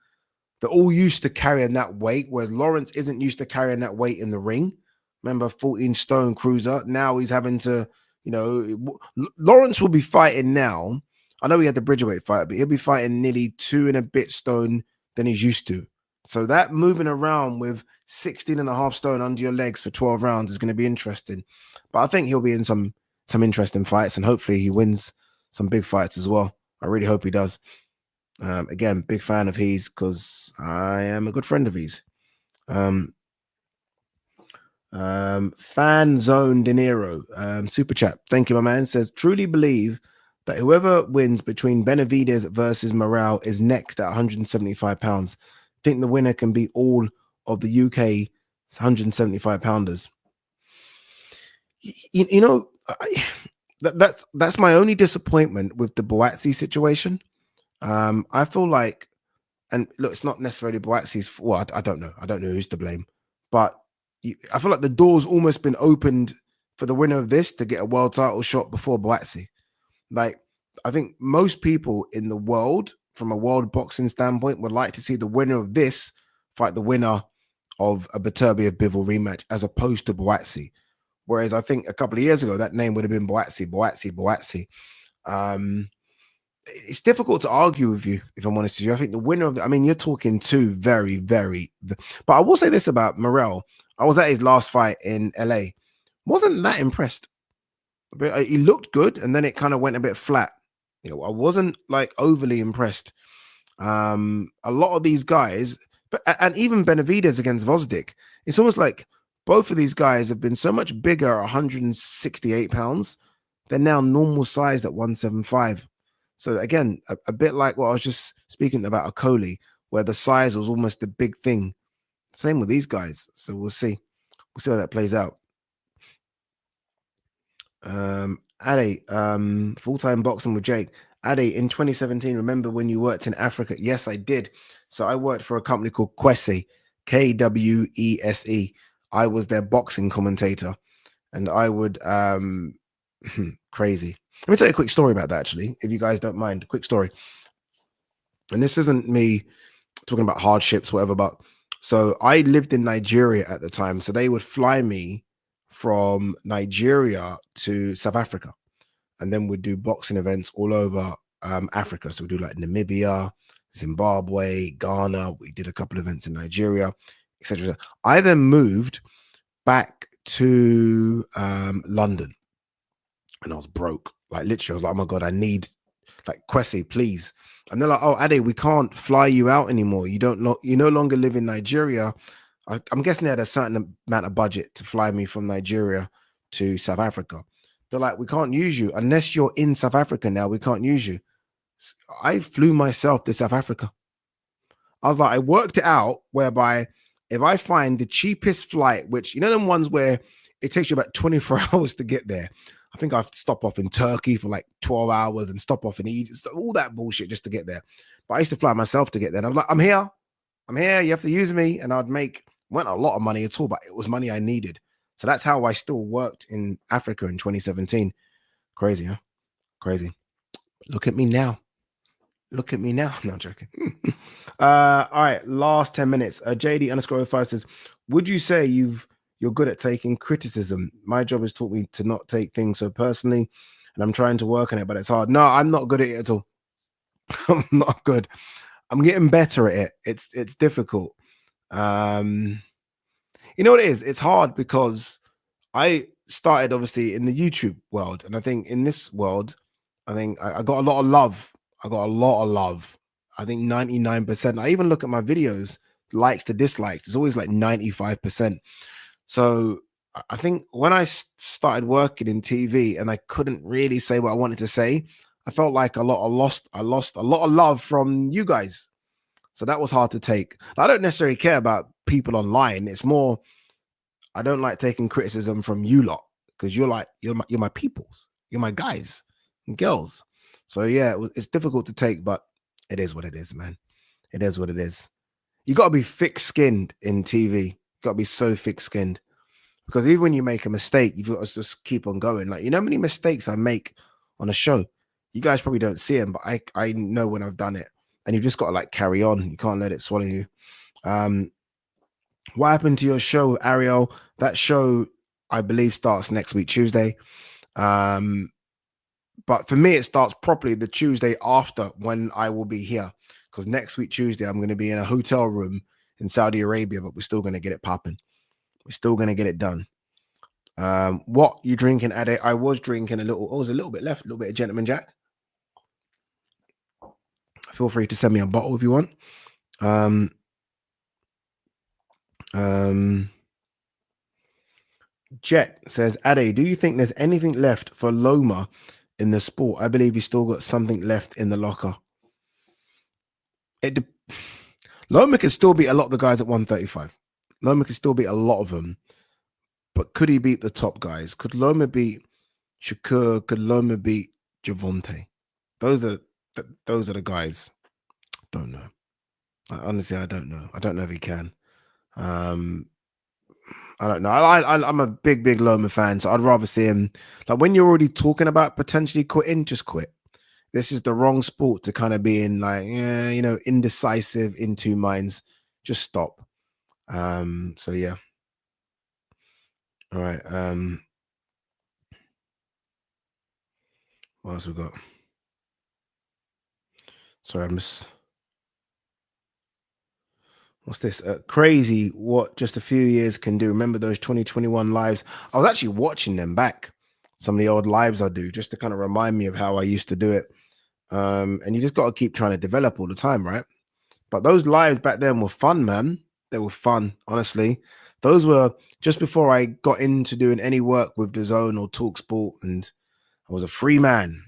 They're all used to carrying that weight, whereas Lawrence isn't used to carrying that weight in the ring. Remember, 14-stone cruiser. Now he's having to, Lawrence will be fighting now. I know he had the Bridgerweight fight, but he'll be fighting nearly 2 and a bit stone than he's used to. So that moving around with 16.5 stone under your legs for 12 rounds is going to be interesting. But I think he'll be in some interesting fights, and hopefully he wins some big fights as well. I really hope he does. Again, big fan of his because I am a good friend of his. Fan Zone De Niro, super chat. Thank you, my man. Says, truly believe that whoever wins between Benavidez versus Morrell is next at 175 pounds. Think the winner can beat all of the UK 175 pounders. That's my only disappointment with the Boatsi situation. I feel like, and look, it's not necessarily Boatsi's. Well, I don't know. I don't know who's to blame, but I feel like the door's almost been opened for the winner of this to get a world title shot before Boatsi. Like, I think most people in the world, from a world boxing standpoint, would like to see the winner of this fight the winner of a Beterbiev Bivol rematch as opposed to Boatsy. Whereas I think a couple of years ago, that name would have been Boatsy. It's difficult to argue with you, if I'm honest with you. I think the winner of the, I mean, you're talking two very, very, but I will say this about Morrell. I was at his last fight in LA. Wasn't that impressed. He looked good, and then it kind of went a bit flat. I wasn't like overly impressed. A lot of these guys, and even Benavidez against Vosdik, it's almost like both of these guys have been so much bigger at 168 pounds. They're now normal sized at 175. So again, a bit like what I was just speaking about Okolie, where the size was almost the big thing. Same with these guys. So we'll see. We'll see how that plays out. Ade, full-time boxing with Jake. Ade, in 2017, remember when you worked in Africa? Yes, I did. So I worked for a company called Kwese, Kwese. I was their boxing commentator, and I would crazy. Let me tell you a quick story about that, actually, if you guys don't mind. A quick story. And this isn't me talking about hardships, whatever, but so I lived in Nigeria at the time. So they would fly me from Nigeria to South Africa, and then we'd do boxing events all over Africa. So we do like Namibia, Zimbabwe, Ghana. We did a couple of events in Nigeria, etc. I then moved back to London, and I was broke. Like literally, I was like, oh my God, I need like Kwese, please. And they're like, oh, Ade, we can't fly you out anymore. You no longer live in Nigeria. I'm guessing they had a certain amount of budget to fly me from Nigeria to South Africa. They're like, we can't use you unless you're in South Africa now. We can't use you. I flew myself to South Africa. I was like, I worked it out whereby if I find the cheapest flight, which, you know, them ones where it takes you about 24 hours to get there. I think I've stopped off in Turkey for like 12 hours and stop off in Egypt, all that bullshit just to get there. But I used to fly myself to get there. And I was like, I'm here. You have to use me. And I'd weren't a lot of money at all, but it was money I needed. So that's how I still worked in Africa in 2017. Crazy, huh? Crazy. Look at me now. Look at me now. No, I'm joking. All right, last 10 minutes. JD_05 says, would you say you're good at taking criticism? My job has taught me to not take things so personally, and I'm trying to work on it, but it's hard. No, I'm not good at it at all. I'm not good. I'm getting better at it. It's difficult. You know what it is? It's hard because I started obviously in the YouTube world, and I think in this world, I think I got a lot of love. I think 99%. I even look at my videos, likes to dislikes. It's always like 95%. So I think when I started working in TV and I couldn't really say what I wanted to say, I felt like I lost a lot of love from you guys. So that was hard to take. I don't necessarily care about people online. It's more, I don't like taking criticism from you lot because you're my peoples. You're my guys and girls. So yeah, it's difficult to take, but it is what it is, man. It is what it is. You got to be thick-skinned in TV. You got to be so thick-skinned because even when you make a mistake, you've got to just keep on going. Like, you know how many mistakes I make on a show? You guys probably don't see them, but I know when I've done it. And you've just got to like carry on. You can't let it swallow you. What happened to your show, Ariel? That show, I believe, starts next week, Tuesday. But for me, it starts properly the Tuesday after when I will be here. Because next week, Tuesday, I'm going to be in a hotel room in Saudi Arabia, but we're still going to get it popping. We're still going to get it done. What you drinking, Ade? I was drinking a little bit left, a little bit of Gentleman Jack. Feel free to send me a bottle if you want. Jet says, Ade, do you think there's anything left for Loma in the sport? I believe he's still got something left in the locker. Loma could still beat a lot of the guys at 135. Loma could still beat a lot of them. But could he beat the top guys? Could Loma beat Shakur? Could Loma beat Javante? Those are the guys. Don't know. Honestly, I don't know. I don't know if he can. I don't know. I'm a big Loma fan, so I'd rather see him. Like when you're already talking about potentially quitting, just quit. This is the wrong sport to kind of be in, like, indecisive, in two minds. Just stop. So yeah. All right. What else we got? Sorry, I miss. What's this? Crazy what just a few years can do. Remember those 2021 lives? I was actually watching them back. Some of the old lives I do, just to kind of remind me of how I used to do it. And you just got to keep trying to develop all the time, right? But those lives back then were fun, man. They were fun, honestly. Those were just before I got into doing any work with DAZN or TalkSport, and I was a free man.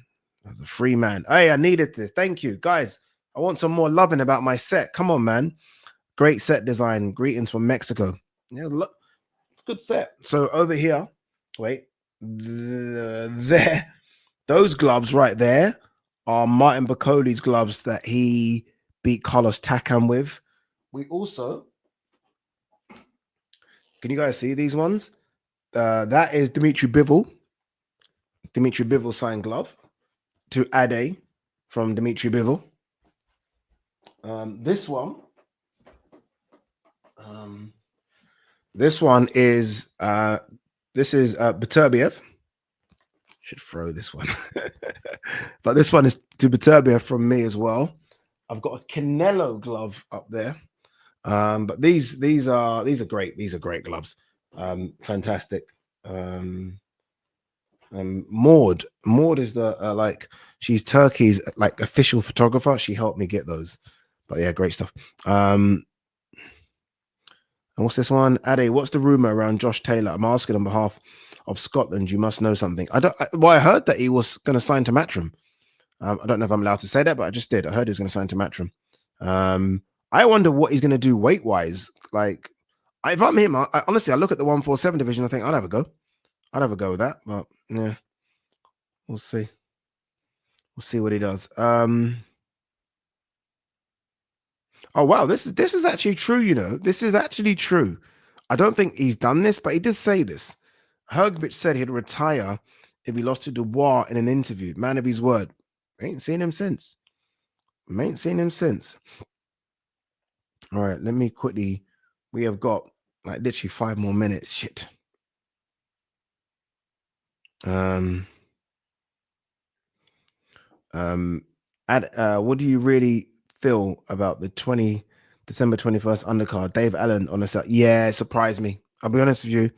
I was a free man. Hey, I needed this. Thank you, guys. I want some more loving about my set. Come on, man. Great set design. Greetings from Mexico. Yeah, look, it's a good set. So over here, wait, there, those gloves right there are Martin Bakole's gloves that he beat Carlos Takam with. We also, can you guys see these ones? That is Dimitri Bivol signed glove to Ade from Dimitri Bivol. This one is Beterbiev. Should throw this one, but this one is to Beterbiev from me as well. I've got a Canelo glove up there, but these are great. These are great gloves. Fantastic. Maud is the she's Turkey's like official photographer. She helped me get those, but yeah, great stuff. And what's this one? Ade, what's the rumor around Josh Taylor? I'm asking on behalf of Scotland. You must know something. I heard that he was going to sign to Matchroom. I don't know if I'm allowed to say that, but I just did. I heard he was going to sign to Matchroom. I wonder what he's going to do weight wise. Like, if I'm him, honestly, I look at the 147 division. I think I'd have a go. I'd have a go with that, but yeah, we'll see. We'll see what he does. Oh wow, this is actually true. You know, this is actually true. I don't think he's done this, but he did say this. Hergovich said he'd retire if he lost to Dubois in an interview. Man of his word. Ain't seen him since. Ain't seen him since. All right, let me quickly. We have got like literally 5 more minutes. Shit. What do you really feel about the December 21st undercard? Dave Allen on the set. Yeah, it surprised me. I'll be honest with you.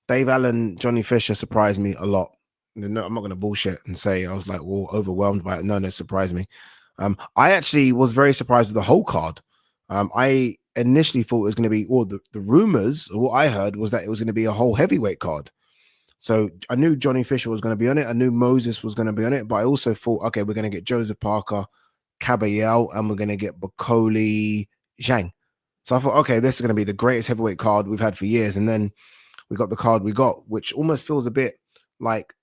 Dave Allen, Johnny Fisher surprised me a lot. No, I'm not going to bullshit and say I was like, well, overwhelmed by it. No, it surprised me. I actually was very surprised with the whole card. I initially thought it was going to be, or the rumors, or what I heard was that it was going to be a whole heavyweight card. So I knew Johnny Fisher was going to be on it. I knew Moses was going to be on it, but I also thought, okay, we're going to get Joseph Parker, Caballel, and we're going to get Bakole, Zhang. So I thought, okay, this is going to be the greatest heavyweight card we've had for years. And then we got the card we got, which almost feels a bit like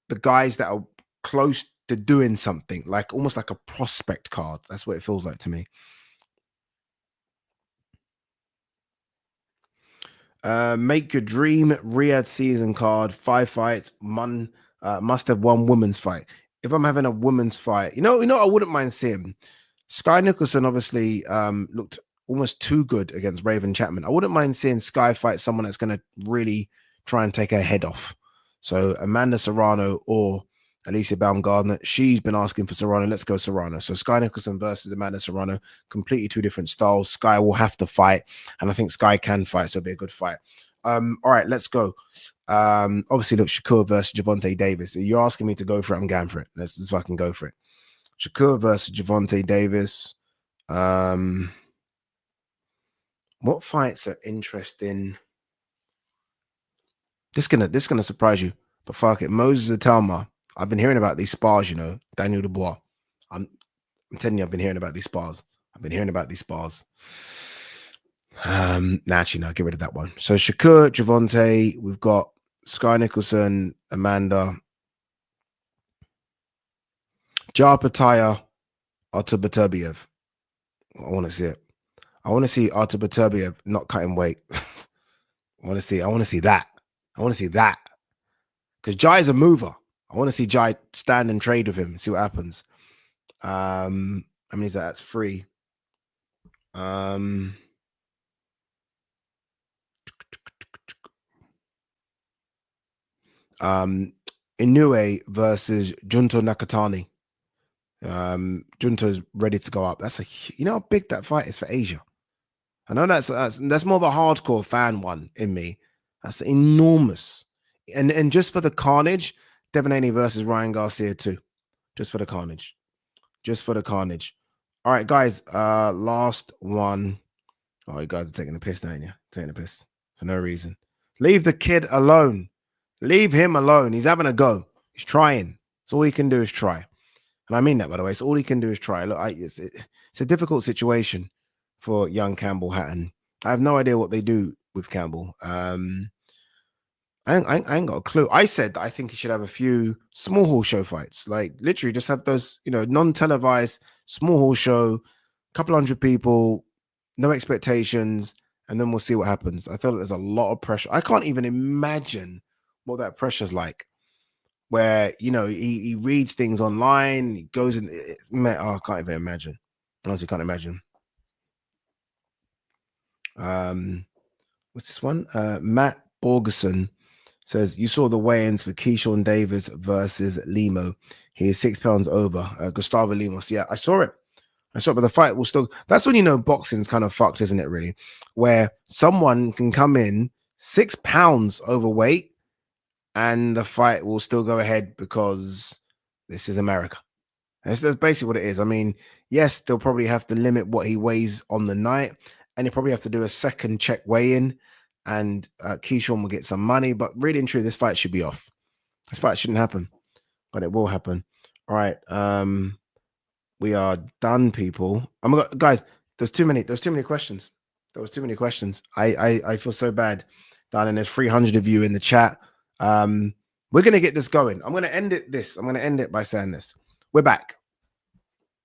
the guys that are close to doing something, like almost like a prospect card. That's what it feels like to me. Make your dream RIYADH season card. 5 fights. Must have one women's fight. If I'm having a women's fight, you know, I wouldn't mind seeing Sky Nicholson. Obviously, looked almost too good against Raven Chapman. I wouldn't mind seeing Sky fight someone that's going to really try and take her head off. So Amanda Serrano or Alicia Baumgardner. She's been asking for Serrano. Let's go Serrano. So Sky Nicholson versus Amanda Serrano. Completely 2 different styles. Sky will have to fight, and I think Sky can fight, so it'll be a good fight. All right, let's go. Obviously, look, Shakur versus Gervonta Davis. You're asking me to go for it. I'm going for it. Let's just fucking go for it. Shakur versus Gervonta Davis. What fights are interesting? This gonna surprise you, but fuck it. Moses Atalma. I've been hearing about these spars, you know, Daniel Dubois. I'm telling you, I've been hearing about these spars. Actually, no, get rid of that one. So Shakur, Gervonta, we've got Sky Nicholson, Amanda, Jar Pataya, Artur Beterbiev. I want to see it. I want to see Artur Beterbiev not cutting weight. I want to see that. Because Jai is a mover. I want to see Jai stand and trade with him, see what happens. I mean, that's free. Inoue versus Junto Nakatani. Junto's ready to go up. You know how big that fight is for Asia. I know that's more of a hardcore fan one in me. That's enormous. And just for the carnage, Devin Haney versus Ryan Garcia too. Just for the carnage. Just for the carnage. All right, guys. Last one. Oh, you guys are taking the piss, don't you? Taking the piss for no reason. Leave the kid alone. Leave him alone. He's having a go. He's trying. So all he can do is try. And I mean that, by the way. So all he can do is try. Look, it's a difficult situation for young Campbell Hatton. I have no idea what they do with Campbell. I ain't got a clue. I said that I think he should have a few small hall show fights. Like literally just have those, non-televised small hall show, couple hundred people, no expectations, and then we'll see what happens. I feel like there's a lot of pressure. I can't even imagine what that pressure's like. Where he reads things online, he goes in. I can't even imagine. Honestly, can't imagine. What's this one? Matt Borgerson says you saw the weigh-ins for Keyshawn Davis versus Limo. He is 6 pounds over. Gustavo Limos. Yeah, I saw it. But the fight will still. That's when boxing's kind of fucked, isn't it? Really, where someone can come in 6 pounds overweight. And the fight will still go ahead because this is America. That's basically what it is. I mean, yes, they'll probably have to limit what he weighs on the night, and they probably have to do a second check weigh-in, and Keyshawn will get some money. But really and truly, this fight should be off. This fight shouldn't happen, but it will happen. All right, we are done, people. Oh my God, guys, there's too many questions. There was too many questions. I feel so bad, darling. There's 300 of you in the chat. We're gonna get this going. I'm gonna end it by saying this. We're back.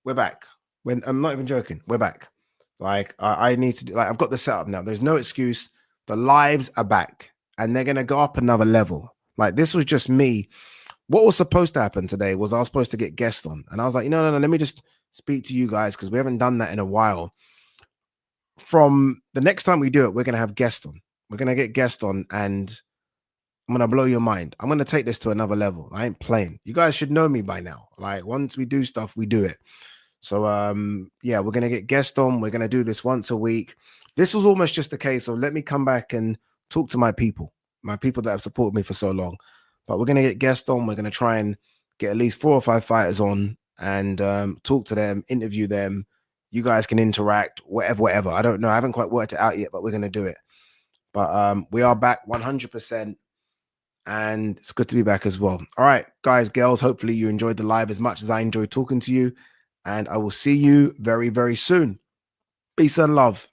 I'm not even joking. We're back. Like I need to do, I've got the setup now. There's no excuse. The lives are back and they're gonna go up another level. Like this was just me. What was supposed to happen today was I was supposed to get guests on, and I was like, no, let me just speak to you guys because we haven't done that in a while. From the next time we do it, we're gonna have guests on. We're gonna get guests on, and I'm going to blow your mind. I'm going to take this to another level. I ain't playing. You guys should know me by now. Like once we do stuff, we do it. So, yeah, we're going to get guests on. We're going to do this once a week. This was almost just a case of let me come back and talk to my people that have supported me for so long. But we're going to get guests on. We're going to try and get at least 4 or 5 fighters on and talk to them, interview them. You guys can interact, whatever. I don't know. I haven't quite worked it out yet, but we're going to do it. But we are back 100%. And it's good to be back as well. All right, guys, girls, hopefully you enjoyed the live as much as I enjoyed talking to you. And I will see you very, very soon. Peace and love.